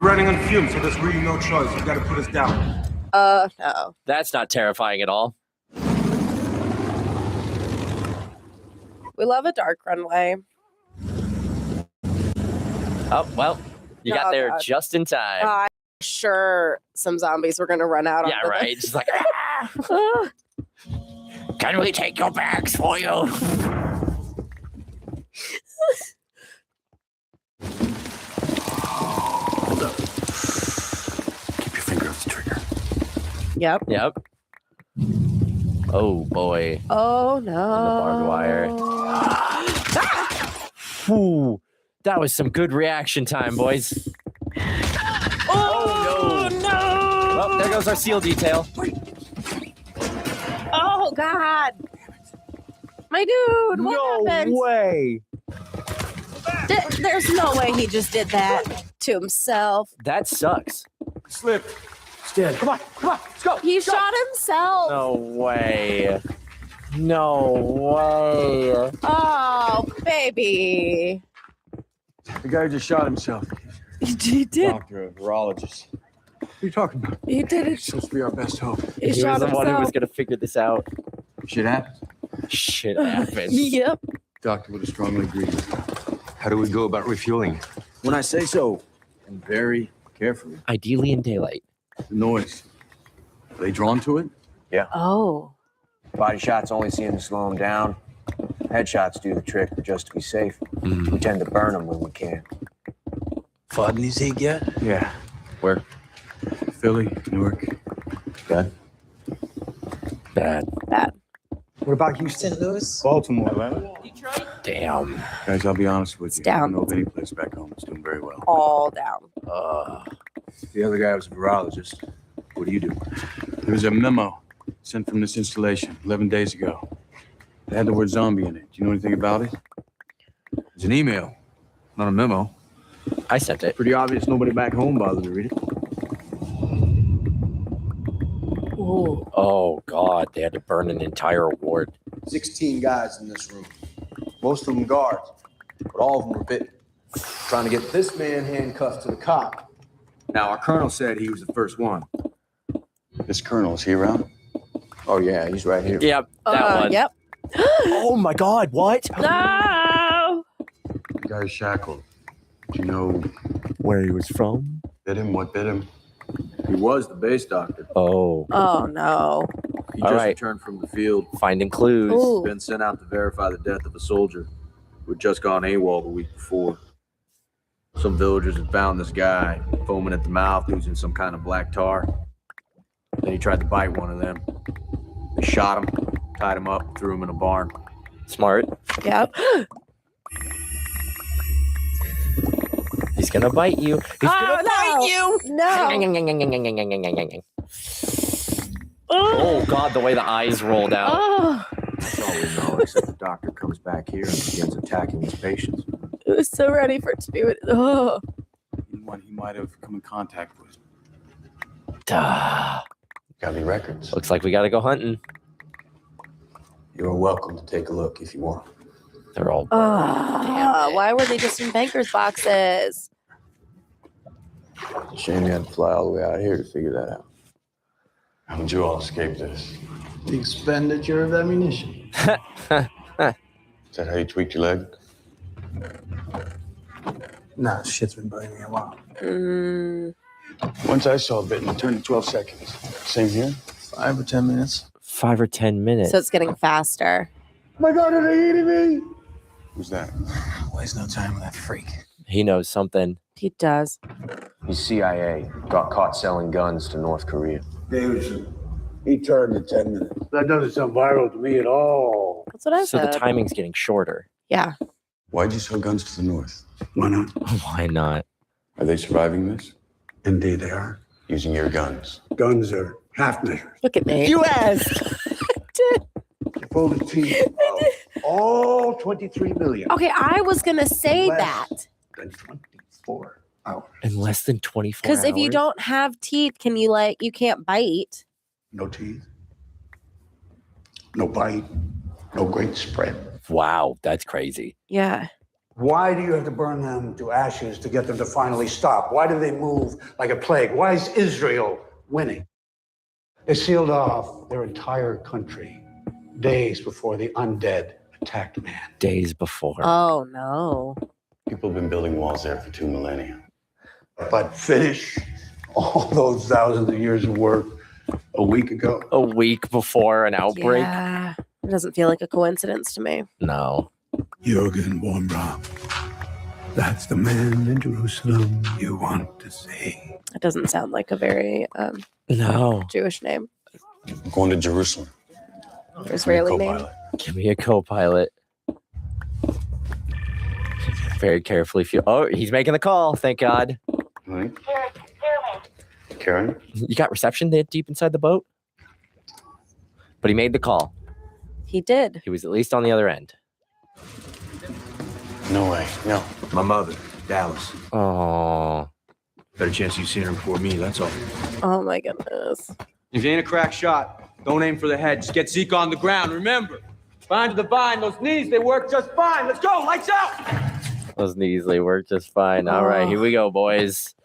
Running on fumes, so there's really no choice. You gotta put us down. No. That's not terrifying at all. We love a dark runway. Oh, well, you got there God. just in time. I'm sure some zombies were going to run out. Yeah, onto right. Just like, the- can we take your bags for you? Hold up. Keep your finger off the trigger. Yep. Yep. Oh, boy. Oh, no. barbed wire. Ooh, that was some good reaction time, boys. Oh, no. Well, there goes our SEAL detail. Oh, God. My dude, what happened? way. There's no way he just did that to himself. That sucks. Slip. It's dead. Come on, let's go. He shot himself. No way. No way. Oh, baby. The guy just shot himself. He did. Doctor, a virologist. What are you talking about? He did it. It's supposed to be our best hope. He He shot was the one who was himself. going to figure this out. Shit happened. Shit happens. Yep. Doctor would have strongly agreed. How do we go about refueling? When I say so, and very carefully. Ideally in daylight. The noise. Are they drawn to it? Oh. Body shots only seem to slow them down. Headshots do the trick, but just to be safe, we tend to burn them when we can. Fought any Zeke yet? Yeah. Where? Philly, Newark. Good. Bad. What about Houston, Lewis? Baltimore, Atlanta. Damn. Guys, I'll be honest with It's you. down. I don't know of any place back home that's doing very well. All down. The other guy was a virologist. What do you do? There was a memo sent from this installation 11 days ago. It had the word zombie in it. Do you know anything about it? It's an email, not a memo. I sent it. Pretty obvious nobody back home bothered to read it. Ooh. Oh, God. They had to burn an entire ward. 16 guys in this room. Most of them guards, but all of them were bitten. Trying to get this man handcuffed to the cop. Now, our colonel said he was the first one. This colonel, is he around? Oh, yeah, he's right here. Yep, that one. Yep. Oh, my God. What? No. The guy's shackled. Do you know Where he was from? bit him? What bit him? He was the base doctor. Oh, Oh, no. He All just right. returned from the field. finding clues. Ooh. Been sent out to verify the death of a soldier who had just gone AWOL the week before. Some villagers had found this guy foaming at the mouth, using some kind of black tar. Then he tried to bite one of them. They shot him, tied him up, threw him in a barn. Smart. Yep. He's gonna bite you. He's gonna bite you. No. Oh, God, the way the eyes roll down. Oh. That's all we know, except the doctor comes back here and begins attacking his patients. I was so ready for it to be. Oh. Anyone he might have come in contact with. Duh. Got any records? Looks like we gotta go hunting. You're welcome to take a look if you want. They're all. Oh, why were they just in bankers' boxes? Shame you had to fly all the way out here to figure that out. How did you all escape this? The expenditure of ammunition. Is that how you tweaked your leg? Nah, shit's been bugging me a while. Once I saw a bitten, it turned to 12 seconds. Same here? 5 or 10 minutes. 5 or 10 minutes. So it's getting faster. My God, are they eating me? Who's that? Waste no time with that freak. He knows something. He does. He's CIA, got caught selling guns to North Korea. Davidson, he turned in 10 minutes. That doesn't sound viral to me at all. That's what I So said. the timing's getting shorter. Yeah. Why'd you sell guns to the north? Why not? Why not? Are they surviving this? Indeed, they are. Using your guns. Guns are half measures. Look at me. You asked. You pulled the teeth of all 23 million. Okay, I was gonna say Less that. than 24 hours. In less than 24 Because hours. if you don't have teeth, you can't bite. No teeth. No bite. No great spread. Wow, that's crazy. Yeah. Why do you have to burn them to ashes to get them to finally stop? Why do they move like a plague? Why is Israel winning? They sealed off their entire country days before the undead attacked man. Days before. Oh no. People have been building walls there for 2 millennia. But finish all those thousands of years of work a week ago. A week before an outbreak? Yeah. It doesn't feel like a coincidence to me. No. Jürgen Wurmbrand. That's the man in Jerusalem you want to see. It doesn't sound like a very No. Jewish name. I'm going to Jerusalem. Or Israeli name. Co-pilot. Give me a co-pilot. Very carefully feel. Oh, he's making the call. Thank God. Right. Karen? You got reception there deep inside the boat? But he made the call. He did. He was at least on the other end. No way. No. My mother, Dallas. Oh. Better chance you've seen her before me, that's all. Oh my goodness. If you ain't a crack shot, don't aim for the head. Just get Zeke on the ground. Remember, spine to the vine. Those knees, they work just fine. Let's go. Lights out. Those knees, they work just fine. All right, here we go, boys.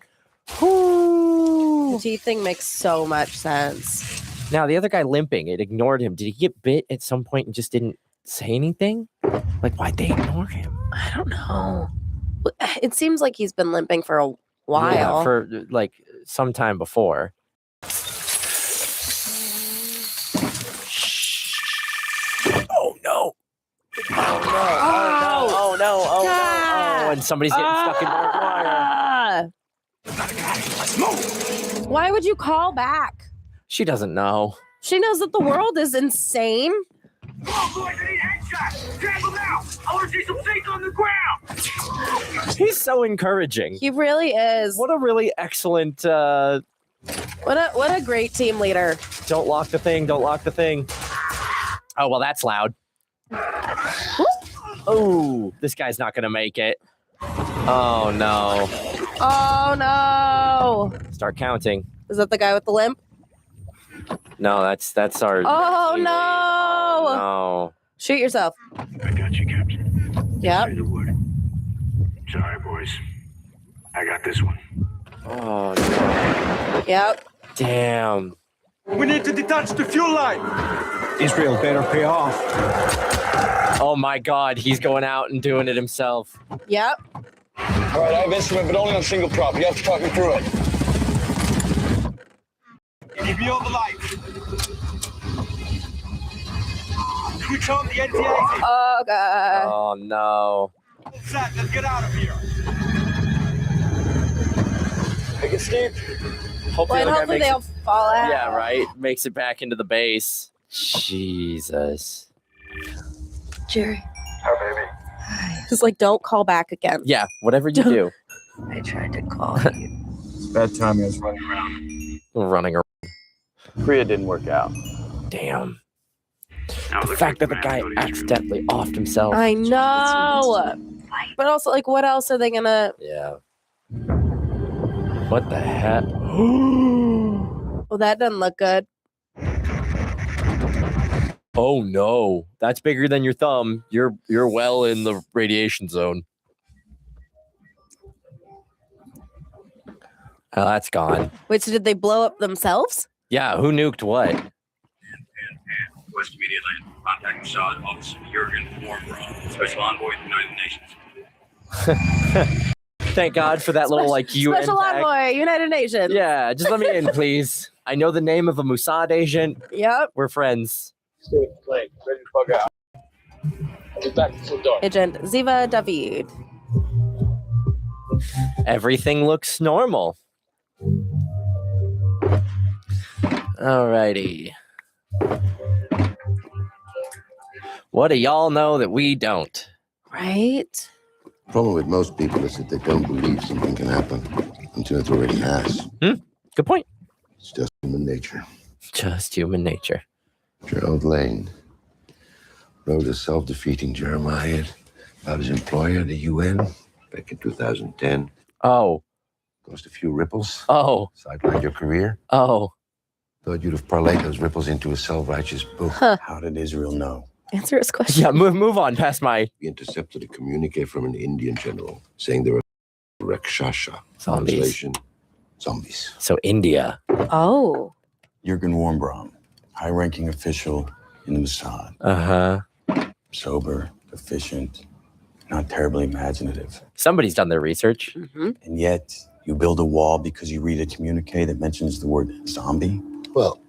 The teeth thing makes so much sense. Now, the other guy limping, it ignored him. Did he get bit at some point and just didn't say anything? Like, why'd they ignore him? I don't know. It seems like he's been limping for a while. Yeah, for like some time before. Oh no! Oh no! Oh, and somebody's getting stuck in barbed wire. Why would you call back? She doesn't know. She knows that the world is insane. Come on, boys, I need headshots. Trample now. I want to see some face on the ground. He's so encouraging. He really is. What a really excellent. What a great team leader. Don't lock the thing. Don't lock the thing. Oh well, that's loud. Oh, this guy's not gonna make it. Oh no! Oh no! Start counting. Is that the guy with the limp? No, that's our. Oh no! No. Shoot yourself. I got you, Captain. Yep. Say the word. Sorry, boys. I got this one. Oh no! Yep. Damn. We need to detach the fuel line. Israel better pay off. Oh my God, he's going out and doing it himself. Yep. All right, I have instrument, but only on single prop. You have to talk me through it. Keep me on the light. Switch on the NTA. Oh god. Oh no. Set, let's get out of here. Make it steep. Hopefully, Well, hopefully they'll fall out. Yeah, right. Makes it back into the base. Jesus. Jerry. Hi, baby. Just like, don't call back again. Yeah, whatever you do. I tried to call you. Bad timing. I was running around. Running around. Korea didn't work out. Damn. Now, The looks fact that like the guy man, accidentally offed himself. I know. But also, like, what else are they gonna? Yeah. What the heck? Well, that doesn't look good. Oh no. That's bigger than your thumb. You're well in the radiation zone. Oh, that's gone. Wait, so did they blow up themselves? Yeah, who nuked what? West Immediate Land. Contact Mossad Office Jürgen Wurmbrand, Special Envoy of the United Nations. Thank God for that little like UN Special tag. Envoy, United Nations. Yeah, just let me in, please. I know the name of a Mossad agent. Yep. We're friends. Stay with the plane. Ready to bug out. I'll be back before dark. Agent Ziva David. Everything looks normal. Alrighty. What do y'all know that we don't? Right? The problem with most people is that they don't believe something can happen until it already has. Good point. It's just human nature. Just human nature. Gerald Lane wrote a self-defeating Jeremiah about his employer, the UN, back in 2010. Oh. Caused a few ripples. Oh. Sidelined your career. Oh. Thought you'd have parlayed those ripples into a self-righteous book. How did Israel know? Answer his question. Yeah, move on past my We intercepted a communique from an Indian general saying there were Rakshasa. Zombies. Translation, zombies. So India. Oh. Jurgen Warmbraum, high-ranking official in the Mossad. Uh-huh. Sober, efficient, not terribly imaginative. Somebody's done their research. Mm-hmm. And yet, you build a wall because you read a communique that mentions the word zombie? Well,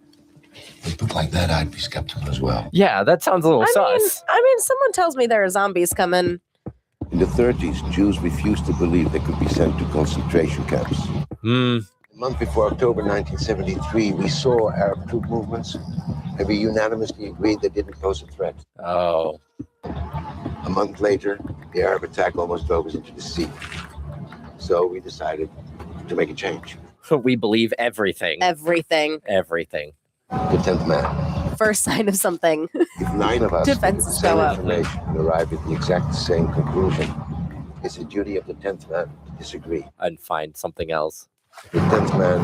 if it looked like that, I'd be skeptical as well. Yeah, that sounds a little sus. I mean, someone tells me there are zombies coming. In the 30s, Jews refused to believe they could be sent to concentration camps. Hmm. A month before October 1973, we saw Arab troop movements, and we unanimously agreed they didn't pose a threat. Oh. A month later, the Arab attack almost drove us into the sea. So we decided to make a change. We believe everything. Everything. Everything. The 10th man. First sign of something. If 9 of us Defenses with the same go up. information and arrive at the exact same conclusion, it's the duty of the 10th man to disagree. And find something else. The 10th man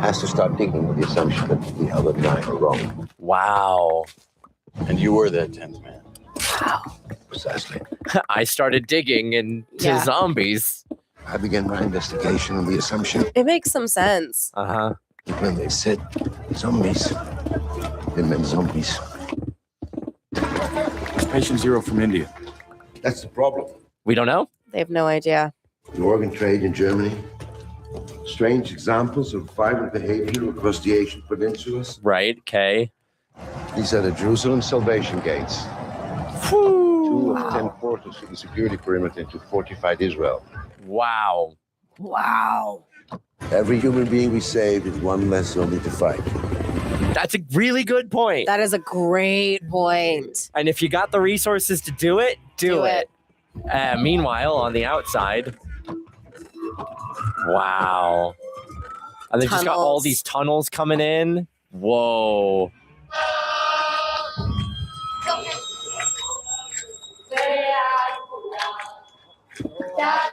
has to start digging with the assumption that the other 9 are wrong. Wow. And you were that 10th man. Wow. Precisely. I started digging into Yeah. zombies. I began my investigation on the assumption It makes some sense. Uh-huh. that when they said zombies, they meant zombies. It's patient zero from India. That's the problem. We don't know? They have no idea. The organ trade in Germany. Strange examples of violent behavior across the Asian peninsulas. Right, okay. These are the Jerusalem Salvation Gates. 2 of 10 portals to the security perimeter to fortified Israel. Wow. Wow. Every human being we saved is one less zombie to fight. That's a really good point. That is a great point. And if you got the resources to do it, do it. Meanwhile, on the outside, wow. And they just got all Tunnels. these tunnels coming in. Whoa.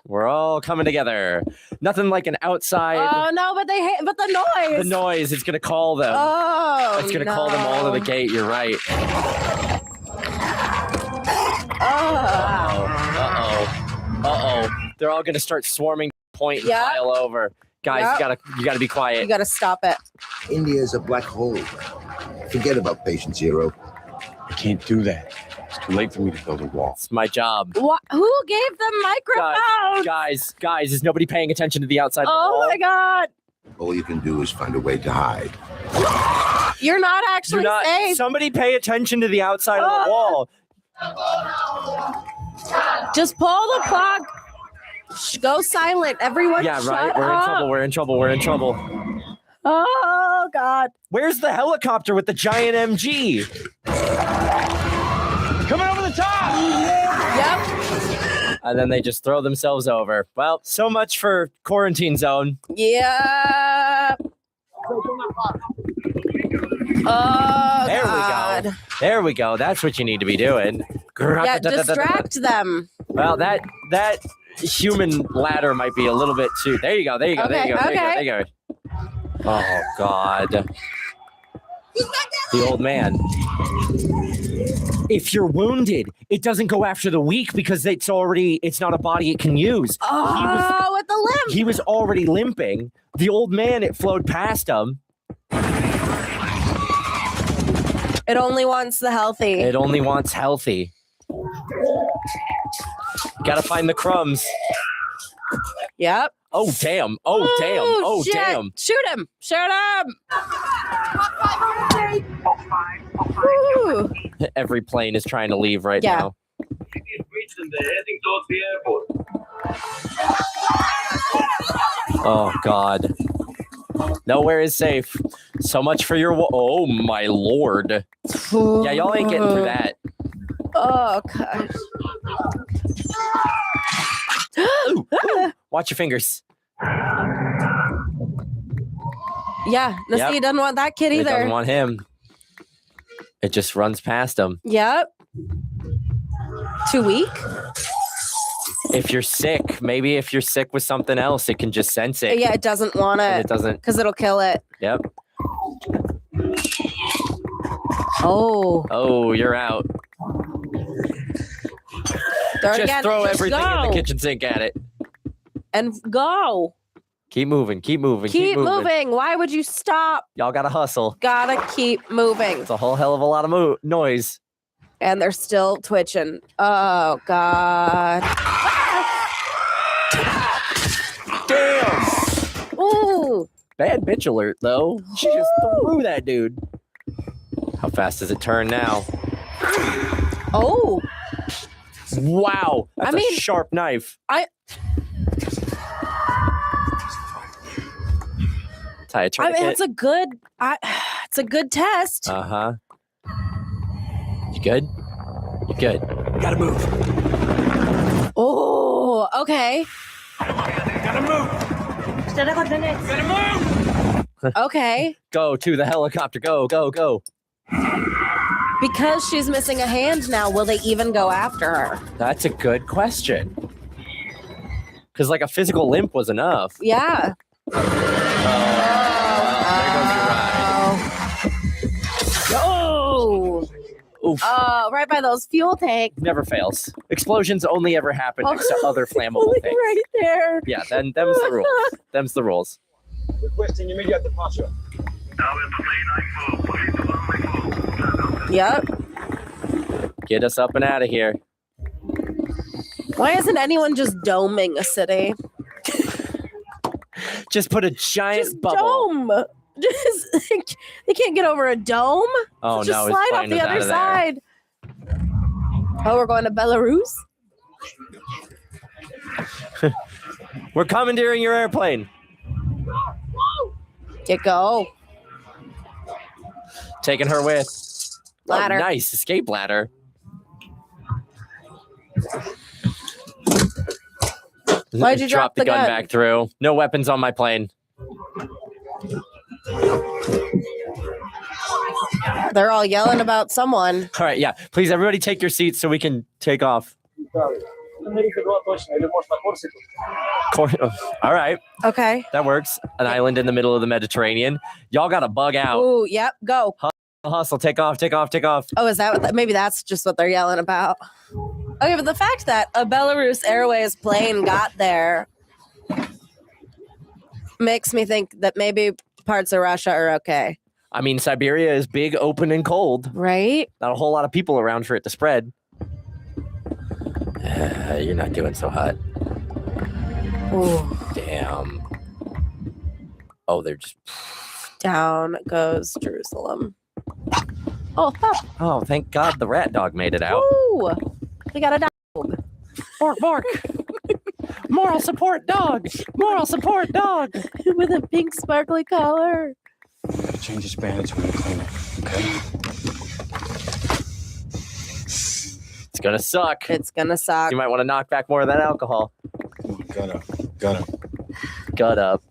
We're all coming together. Nothing like an outside. Oh no, but the noise. The noise, it's gonna call them. Oh, It's gonna call them all to the gate. You're right. Uh-oh. They're all gonna start swarming point and Yep. pile over. Guys, Yep. you gotta be quiet. You gotta stop it. India is a black hole. Forget about patient zero. I can't do that. It's too late for me to build a wall. It's my job. What? Who gave them microphones? Guys, is nobody paying attention to the outside of the Oh wall? my god. All you can do is find a way to hide. You're not actually safe. Somebody pay attention to the outside of the wall. Just pull the plug. Shh, go silent. Everyone Yeah, shut right. We're in up. trouble. We're in trouble. Oh god. Where's the helicopter with the giant MG? Coming over the top! Yep. And then they just throw themselves over. Well, so much for quarantine zone. Yep. Oh There god. we go. There we go. That's what you need to be doing. Yeah, distract them. Well, that human ladder might be a little bit too. There you go. There you go. There you go. There you go. There you go. Oh God. The old man. If you're wounded, it doesn't go after the weak because it's not a body it can use. Oh, with the limp. He was already limping. The old man, it flowed past him. It only wants the healthy. It only wants healthy. Gotta find the crumbs. Yep. Oh, damn. Oh, damn. Oh, shit. damn. Shoot him. Shoot him. Woo. Every plane is trying to leave right Yeah. now. They're heading towards the airport. Oh, God. Nowhere is safe. So much for your... Oh, my Lord. Yeah, y'all ain't getting through that. Oh, gosh. Ooh, ooh. Watch your fingers. Yeah, no, Yep. see, he doesn't want that kid It either. doesn't want him. It just runs past him. Yep. Too weak? If you're sick, maybe if you're sick with something else, it can just sense it. Yeah, it doesn't want And it. it doesn't. Because it'll kill it. Yep. Oh. Oh, you're out. Start Just again. throw Just everything in the go. kitchen sink at it. And go. Keep moving. Keep moving. Keep moving. Why would you stop? Y'all gotta hustle. Gotta keep moving. It's a whole hell of a lot of noise. And they're still twitching. Oh, God. Damn. Ooh. Bad bitch alert, though. She just threw that dude. How fast does it turn now? Oh. Wow. That's I mean, a sharp knife. Tie a tourniquet. it's a good test. Uh-huh. You good? You good? You gotta move. Oh, okay. Gotta move. Okay. Go to the helicopter. Go, go, go. Because she's missing a hand now, will they even go after her? That's a good question. Because like a physical limp was enough. Yeah. There goes your ride. Oh. Oof. Right by those fuel tanks. Never fails. Explosions only ever happen next to other flammable things. Right there. Yeah, them's the rules. Them's the rules. Requesting immediate departure. Yep. Get us up and out of here. Why isn't anyone just doming a city? Just put a giant Just bubble. dome. Just they can't get over a dome. Oh, so just no, his slide plane off the was out other of there. side. Oh, we're going to Belarus. We're commandeering your airplane. Get go. Taking her with. Ladder. Oh, nice escape ladder. Why'd you drop the gun gun? back through? No weapons on my plane. They're all yelling about someone. All right, yeah. Please, everybody take your seats so we can take off. All right, Okay. that works. An island in the middle of the Mediterranean. Y'all got to bug out. Ooh, yep. Go. Hustle, take off, take off, take off. Oh, is that what maybe that's just what they're yelling about? Okay, but the fact that a Belarus Airways plane got there makes me think that maybe parts of Russia are okay. I mean, Siberia is big, open, and cold. Right? Not a whole lot of people around for it to spread. You're not doing so hot. Ooh. Damn. Oh, they're just... Down goes Jerusalem. Oh, fuck. Oh, thank God the rat dog made it out. Ooh. We got a dog. Bark, bark. Moral support dog. Moral support dog. With a pink sparkly collar. Gotta change the bandage when you clean it, okay? It's gonna suck. It's gonna suck. You might want to knock back more of that alcohol. Come on, gut up. Gut up. Gut up.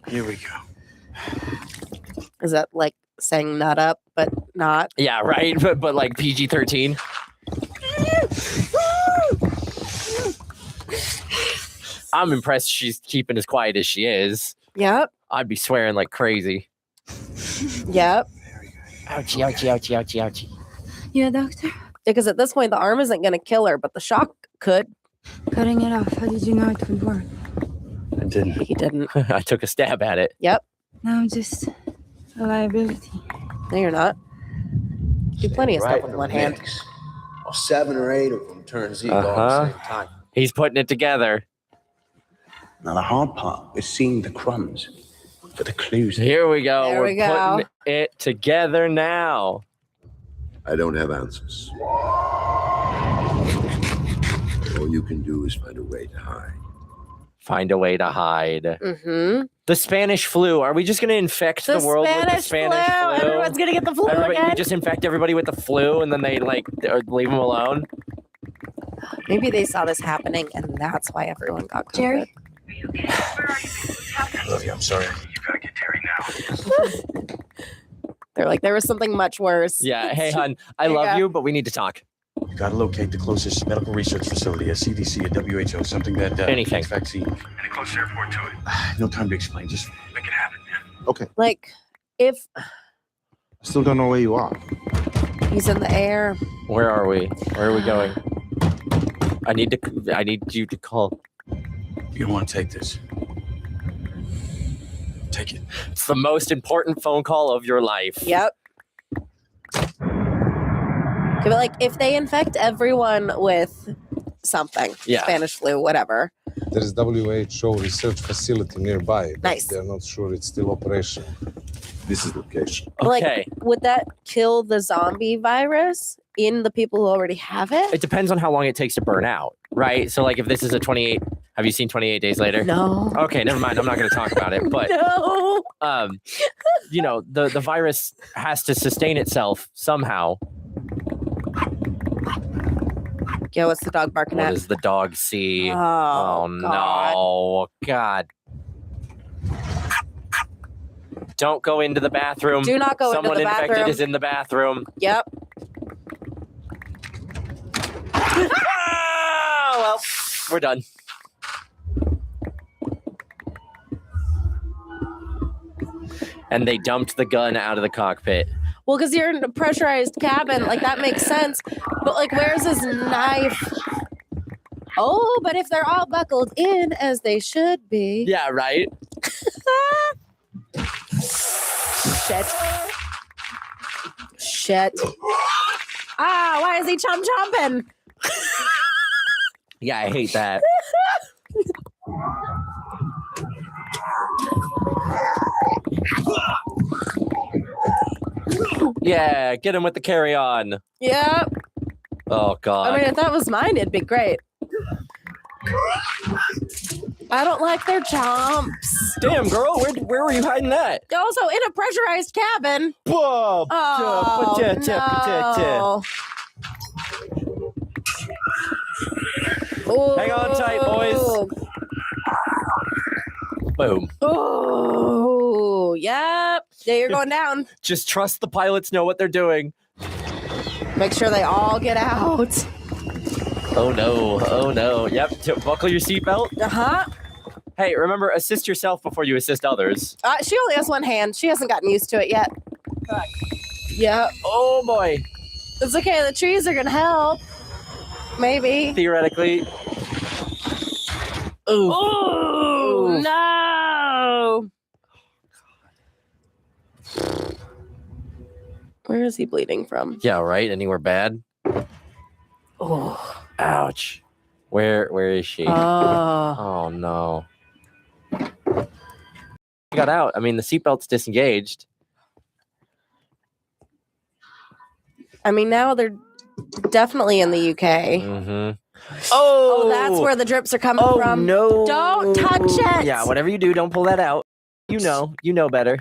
Here we go. Is that like saying nut up, but not? Yeah, right. But like PG-13. I'm impressed she's keeping as quiet as she is. Yep. I'd be swearing like crazy. Yep. Ouchie, ouchie, ouchie, ouchie, ouchie. Yeah, doctor. Because at this point, the arm isn't going to kill her, but the shock could. Cutting it off. How did you know it would work? I didn't. He didn't. I took a stab at it. Yep. Now I'm just a liability. No, you're not. Do plenty of stuff with one hand. Mix. Well, 7 or 8 of them turn Z all at the same time. He's putting it together. Now, the hard part is seeing the crumbs for the clues. Here we go. There We're we go. putting it together now. I don't have answers. All you can do is find a way to hide. Find a way to hide. Mm-hmm. The Spanish flu. Are we just going to infect the world with the Spanish flu? Everyone's going to get the flu We again. just infect everybody with the flu and then they like leave them alone. Maybe they saw this happening and that's why everyone got COVID. Jerry? Love you. I'm sorry. You gotta get Terry now. They're like, there was something much worse. Yeah. Hey, hon, I There you love go. you, but we need to talk. You gotta locate the closest medical research facility, a CDC, a WHO, something that Anything. makes vaccine. Any close airport to it. No time to explain. Just Make it happen, man. Okay. Like, if I still don't know where you are. he's in the air. Where are we? Where are we going? I need you to call. You don't want to take this. Take it. It's the most important phone call of your life. Yep. Okay, but like if they infect everyone with something, Yeah. Spanish flu, whatever. There is WHO research facility nearby. But Nice. they're not sure it's still operational. This is location. Okay. Like, would that kill the zombie virus in the people who already have it? It depends on how long it takes to burn out, right? So, like, if this is a 28, have you seen 28 Days Later? No. Okay, never mind. I'm not going to talk about it. But, No. you know, the virus has to sustain itself somehow. Yeah, what's the dog barking What at? does the dog see? Oh, no. God. Don't go into the bathroom. Do not go Someone into the infected bathroom. is in the bathroom. Yep. Ah, well, we're done. And they dumped the gun out of the cockpit. Well, because you're in a pressurized cabin, like that makes sense. But like, where's his knife? Oh, but if they're all buckled in as they should be. Yeah, right? Shit. Shit. Ah, why is he chomping? Yeah, I hate that. Yeah, get him with the carry-on. Yep. Oh, God. I mean, if that was mine, it'd be great. I don't like their chomps. Damn, girl, where were you hiding that? Also, in a pressurized cabin. Whoa! Oh, no. Hang on tight, boys. Boom. Oh, yep. Yeah, you're going down. Just trust the pilots know what they're doing. Make sure they all get out. Oh, no. Oh, no. Yep. Buckle your seatbelt. Uh-huh. Hey, remember, assist yourself before you assist others. She only has one hand. She hasn't gotten used to it yet. Yep. Oh, boy. It's okay. The trees are going to help. Maybe. Theoretically. Ooh. Oh, no. Where is he bleeding from? Yeah, right? Anywhere bad? Oh. Ouch. Where is she? Oh, no. She got out. I mean, the seatbelt's disengaged. I mean, now they're definitely in the UK. Mm-hmm. Oh, that's where the drips are coming from. No. Don't touch it. Yeah, whatever you do, don't pull that out. You know better.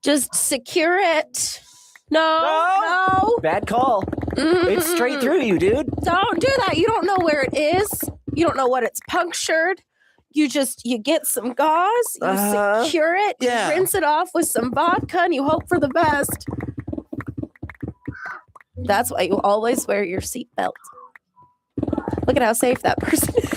Just secure it. No. Bad call. It's straight through you, dude. Don't do that. You don't know where it is. You don't know what it's punctured. You get some gauze, you secure it, you rinse it off with some vodka, and you hope for the best. That's why you always wear your seatbelt. Look at how safe that person is.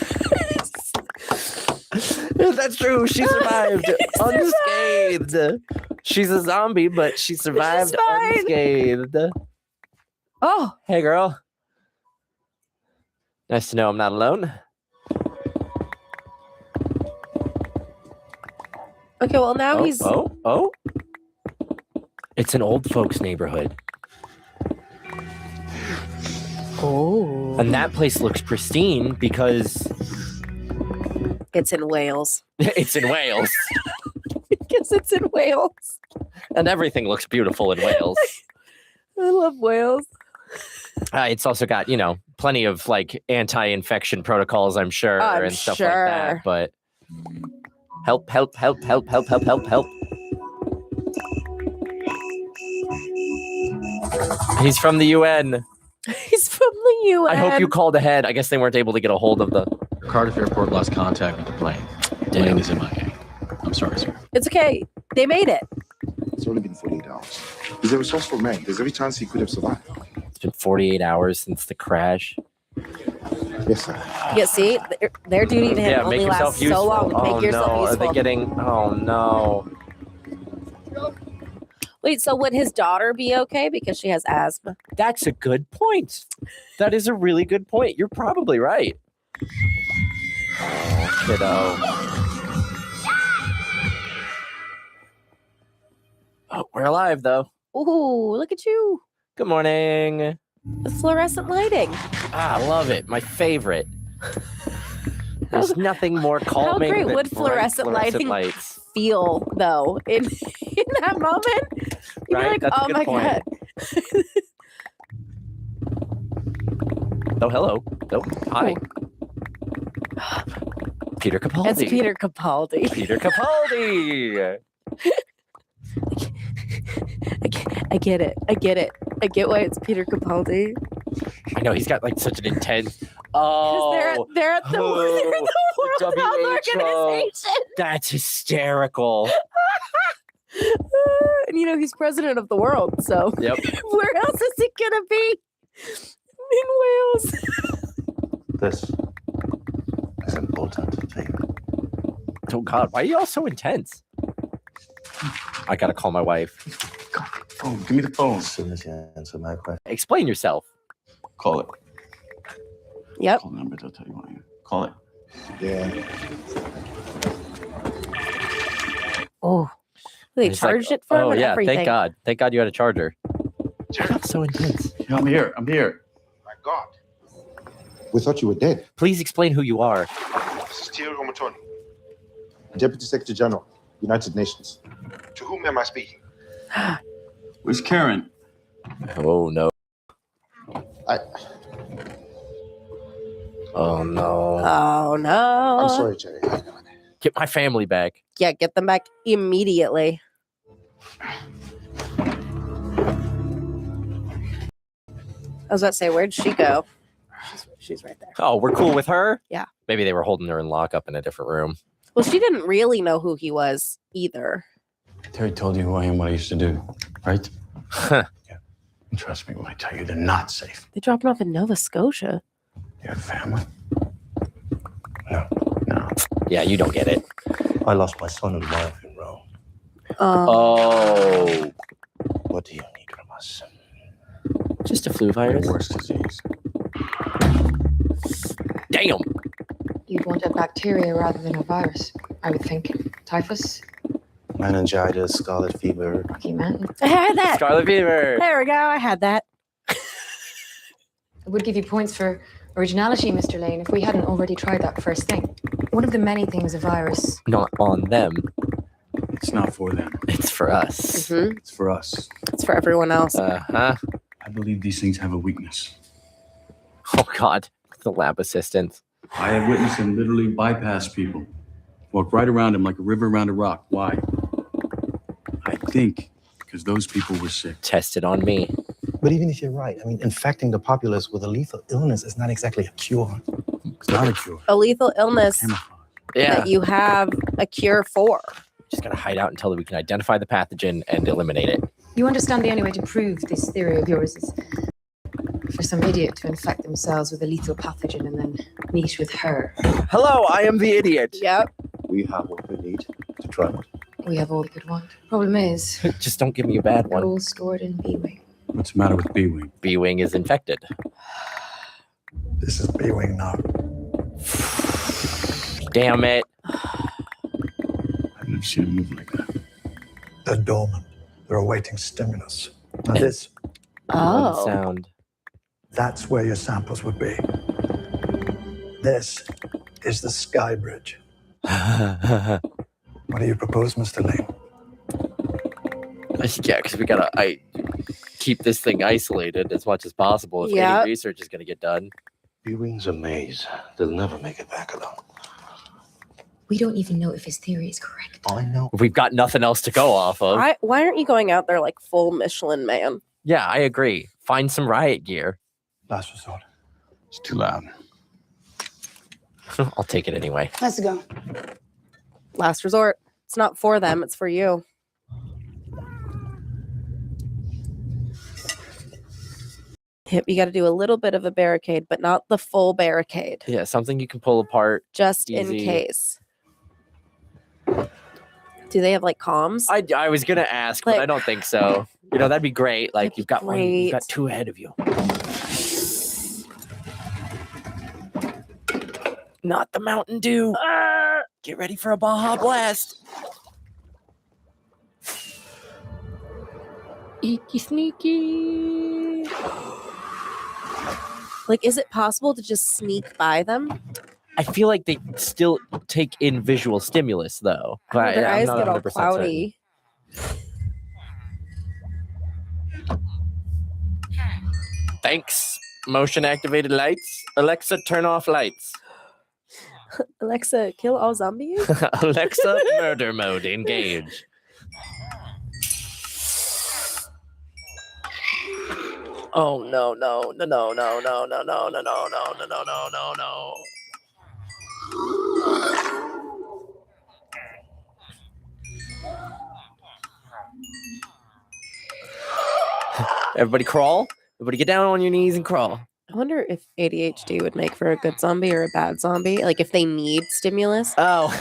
That's true. She survived unscathed. She's a zombie, but she survived unscathed. Oh. Hey, girl. Nice to know I'm not alone. Okay, well, now he's... Oh. It's an old folks' neighborhood. Oh. And that place looks pristine because... It's in Wales. It's in Wales. Because it's in Wales. And everything looks beautiful in Wales. I love Wales. It's also got, plenty of like anti-infection protocols, I'm sure, and stuff like that. But help. He's from the UN. He's from the UN. I hope you called ahead. I guess they weren't able to get a hold of the... Cardiff Airport lost contact with the plane. The plane is MIA. I'm sorry, sir. It's okay. They made it. It's only been 48 hours. He's a resourceful man. There's every chance he could have survived. It's been 48 hours since the crash. Yes, sir. Yeah, see? Their duty to him only lasts so long. Make yourself useful. Are they getting... Oh, no. Wait, so would his daughter be okay because she has asthma? That's a good point. That is a really good point. You're probably right. Oh, kiddo. Oh, we're alive, though. Ooh, look at you. Good morning. The fluorescent lighting. Ah, I love it. My favorite. There's nothing more calming great than would fluorescent lighting lights. feel, though, in that moment? You'd Right? be like, That's a oh good my point. God. Oh, hello. Oh, hi. Peter Capaldi. It's Peter Capaldi. Peter Capaldi. I get it. I get it. I get why it's Peter Capaldi. I know he's got like such an intense. Oh, They're at the World Health WHO. Organization. That's hysterical. And you know he's president of the world, so Yep. where else is he gonna be? In Wales. This is important thing. Oh God, why are you all so intense? I gotta call my wife. Phone. Give me the phone. As soon as you answer my question. Explain yourself. Call it. Yep. Call the number. They'll tell you when I am. Call it. Yeah. Oh, they He's like, charged it for him oh and yeah, everything. thank God. Thank God you had a charger. You're not so intense. Yeah, I'm here. I'm here. My God. We thought you were dead. Please explain who you are. This is Thierry Romatoni, Deputy Secretary General, United Nations. To whom am I speaking? Where's Karen? Oh no. I. Oh no. Oh no. I'm sorry, Jerry. Get my family back. Yeah, get them back immediately. I was about to say, where'd she go? She's right there. Oh, we're cool with her? Yeah. Maybe they were holding her in lockup in a different room. Well, she didn't really know who he was either. Terry told you who I am, what I used to do, right? Huh. Yeah. And trust me when I tell you they're not safe. They dropped him off in Nova Scotia. You have family? No. Yeah, you don't get it. I lost my son and wife in Rome. Oh. What do you need from us? Just a flu virus. The worst disease. Damn. You'd want a bacteria rather than a virus, I would think. Typhus, Meningitis, scarlet fever. Rocky Mountain. I had that. Scarlet fever. There we go. I had that. It would give you points for originality, Mr. Lane, if we hadn't already tried that first thing. One of the many things a virus. Not on them. It's not for them. It's for us. Mm-hmm. It's for us. It's for everyone else. Uh-huh. I believe these things have a weakness. Oh God. The lab assistant. I have witnessed them literally bypass people. Walk right around them like a river around a rock. Why? I think because those people were sick. Tested on me. But even if you're right, I mean, infecting the populace with a lethal illness is not exactly a cure. It's not a cure. A lethal illness Yeah. that you have a cure for. Just gotta hide out until we can identify the pathogen and eliminate it. You understand the only way to prove this theory of yours is for some idiot to infect themselves with a lethal pathogen and then meet with her. Hello, I am the idiot. Yep. We have what we need to try it. We have all we could want. Problem is, Just don't give me a bad they're one. all stored in B-Wing. What's the matter with B-Wing? B-Wing is infected. This is B-Wing now. Damn it. I've never seen him move like that. They're dormant. They're awaiting stimulus. Now this, One Oh. sound. that's where your samples would be. This is the Sky Bridge. What do you propose, Mr. Lane? Yeah, because we gotta keep this thing isolated as much as possible if Yep. any research is gonna get done. B-Wing's a maze. They'll never make it back alone. We don't even know if his theory is correct. I know. We've got nothing else to go off of. Why aren't you going out there like full Michelin man? Yeah, I agree. Find some riot gear. Last resort. It's too loud. I'll take it anyway. Let's go. Last resort. It's not for them, it's for you. Yep, you got to do a little bit of a barricade, but not the full barricade. Yeah, something you can pull apart. Just in Easy. case. Do they have like comms? I was gonna ask, but Like- I don't think so. You know, that'd be great. Like That'd you've be got one, you've got great. two ahead of you. Not the Mountain Dew. Get ready for a Baja Blast. Eeky sneaky. Like, is it possible to just sneak by them? I feel like they still take in visual stimulus, though. Oh, their I'm eyes not get all 100% certain. cloudy. Thanks. Motion activated lights. Alexa, turn off lights. Alexa, kill all zombies? Alexa, murder mode, engage. Oh no. Everybody crawl. Everybody get down on your knees and crawl. I wonder if ADHD would make for a good zombie or a bad zombie. Like if they need stimulus. Oh.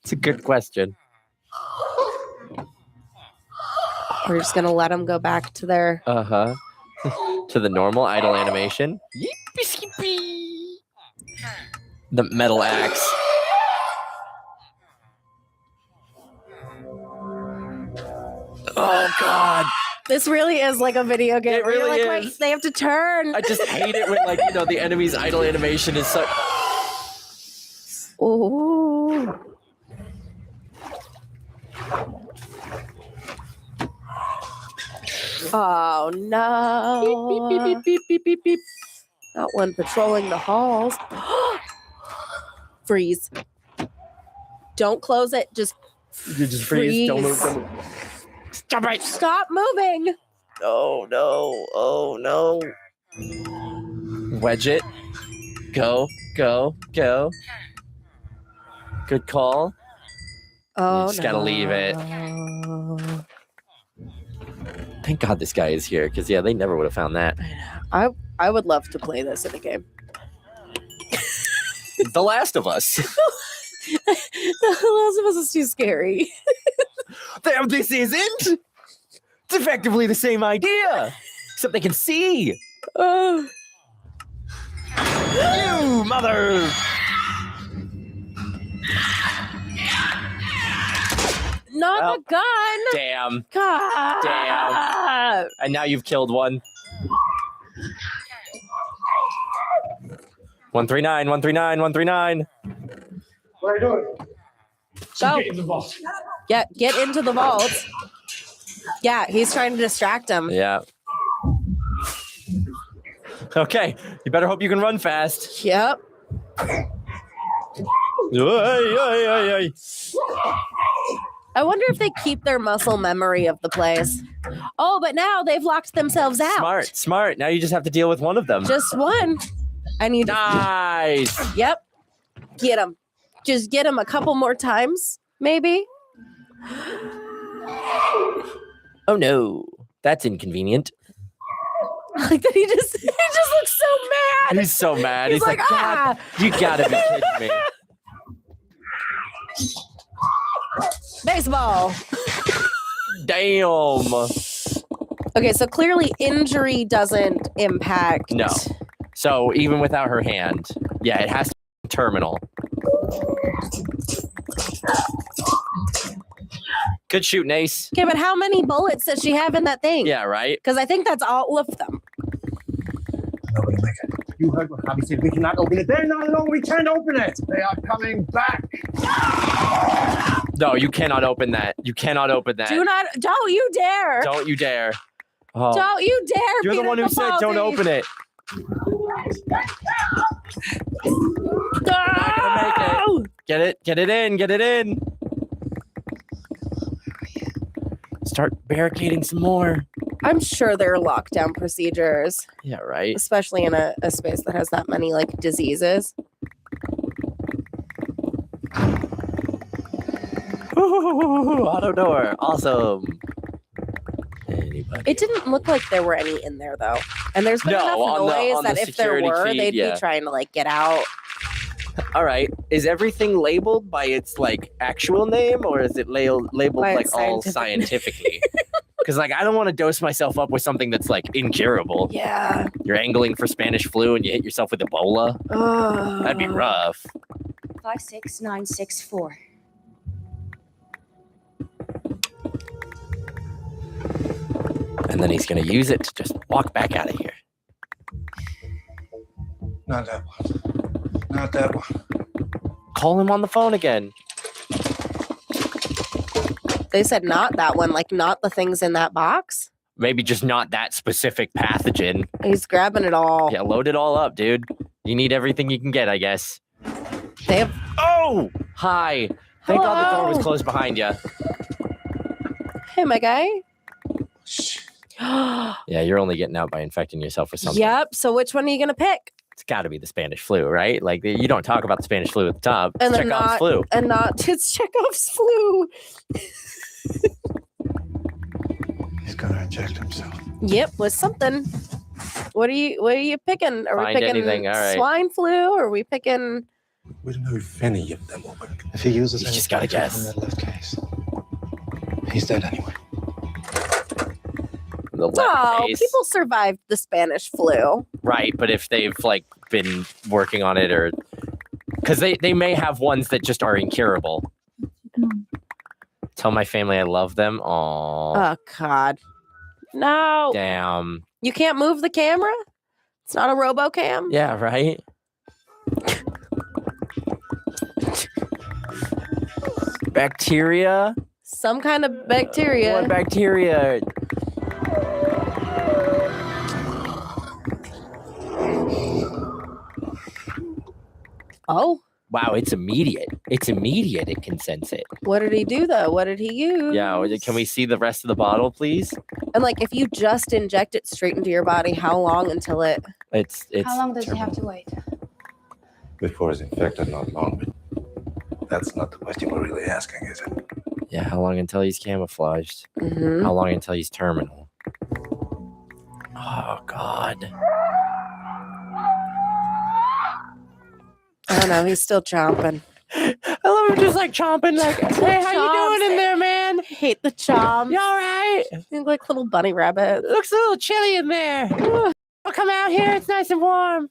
It's a good question. We're just gonna let them go back to their To the normal idle animation. The metal axe. Oh God. This really is like a video game. It where you're really like, is. wait, they have to turn. I just hate it when the enemy's idle animation is so. Ooh. Oh no. Beep, beep, beep, beep, beep, beep. Not one patrolling the halls. Freeze. Don't close it. Just You just freeze. Don't move. Stop it. stop moving. Oh no. Oh no. Wedge it. Go. Good call. Oh, You just gotta leave it. Thank God this guy is here, because they never would have found that. I would love to play this in a game. The Last of Us. The Last of Us is too scary. This isn't. It's effectively the same idea, except they can see. Oh. You mother. Not a gun. Damn. God. Damn. And now you've killed one. 139, 139, 139. What are you doing? Go. Get in the vault. Yeah, get into the vault. Yeah, he's trying to distract him. Yeah. Okay, you better hope you can run fast. Yep. I wonder if they keep their muscle memory of the place. Oh, but now they've locked themselves out. Smart. Now you just have to deal with one of them. Just one. I need. Nice. Yep. Get him. Just get him a couple more times, maybe. Oh no, that's inconvenient. Like that, he just looks so mad. He's so mad. He's like, God, you gotta be kidding me. Baseball. Damn. Okay, so clearly injury doesn't impact. No. So even without her hand, it has to be terminal. Good shooting, Ace. Okay, but how many bullets does she have in that thing? Yeah, right? Because I think that's all of them. Nobody make it. You heard what Javi said. We cannot open it. They're not alone. We can't open it. They are coming back. No, you cannot open that. You cannot open that. Don't you dare. Don't you dare. Oh. Don't you dare. You're the one who said don't open it. Not gonna make it. Get it in. Get it in. Start barricading some more. I'm sure there are lockdown procedures. Yeah, right. Especially in a space that has that many diseases. Ooh, auto door. Awesome. Anybody? It didn't look like there were any in there though. And there's been enough noise that if there were, they'd be trying to get out. All right. Is everything labeled by its actual name, or is it labeled By its all scientifically? Because like I don't want to dose myself up with something that's like incurable. Yeah. You're angling for Spanish flu and you hit yourself with Ebola. That'd be rough. 56964. And then he's gonna use it to just walk back out of here. Not that one. Not that one. Call him on the phone again. They said not that one, like not the things in that box. Maybe just not that specific pathogen. He's grabbing it all. Yeah, load it all up, dude. You need everything you can get, I guess. They have. Oh! Hi. Thank God the door was Hello. closed behind you. Hey, my guy. Yeah, you're only getting out by infecting yourself with something. Yep. So which one are you gonna pick? It's got to be the Spanish flu, right? Like, you don't talk about the Spanish flu at the top. And It's then Chekhov's not. flu. And not. It's Chekhov's flu. He's gonna inject himself. Yep, with something. What are you picking? Are we Find picking anything, all right. swine flu? Or are we picking? We don't know if any of them will work. If he uses You any just gotta factor guess. from that left case, he's dead anyway. The left No, case. people survived the Spanish flu. Right, but if they've like been working on it or because they may have ones that just are incurable. Tell my family I love them. Aw. Oh God. No. Damn. You can't move the camera? It's not a RoboCam? Yeah, right? Bacteria? Some kind of bacteria. What bacteria? Oh, Wow, it's immediate. It's immediate. It can sense it. what did he do though? What did he use? Yeah, can we see the rest of the bottle, please? And like if you just inject it straight into your body, how long until it It's How long does he have to wait? Before he's infected, not long. But that's not the question we're really asking, is it? Yeah, how long until he's camouflaged? Mhm. How long until he's terminal? Oh God. I don't know, he's still chomping. I love him just like chomping like, hey, how you doing in there, man? I hate the chomp. You all right? They look like little bunny rabbits. Looks a little chilly in there. Ooh, I'll come out here. It's nice and warm.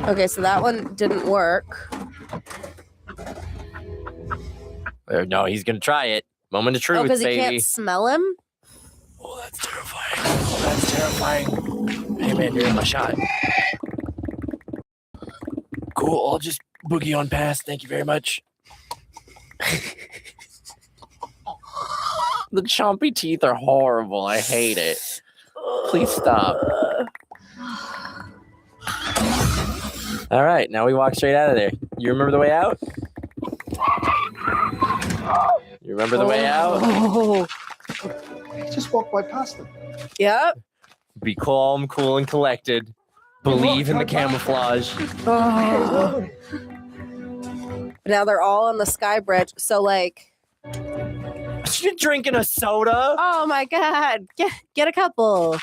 Okay, so that one didn't work. No, he's gonna try it. Moment of Oh, truth, because he baby. can't smell him? Oh, that's terrifying. Oh, that's terrifying. Hey, man, you're in my shot. Cool. I'll just boogie on past. Thank you very much. The chompy teeth are horrible. I hate it. Please stop. All right, now we walk straight out of there. You remember the way out? You remember the way out? Oh. He just walked right past them. Yep. Be calm, cool, and collected. Believe in the camouflage. Oh. Now they're all on the sky bridge. So like, You're drinking a soda? oh my God, get a couple.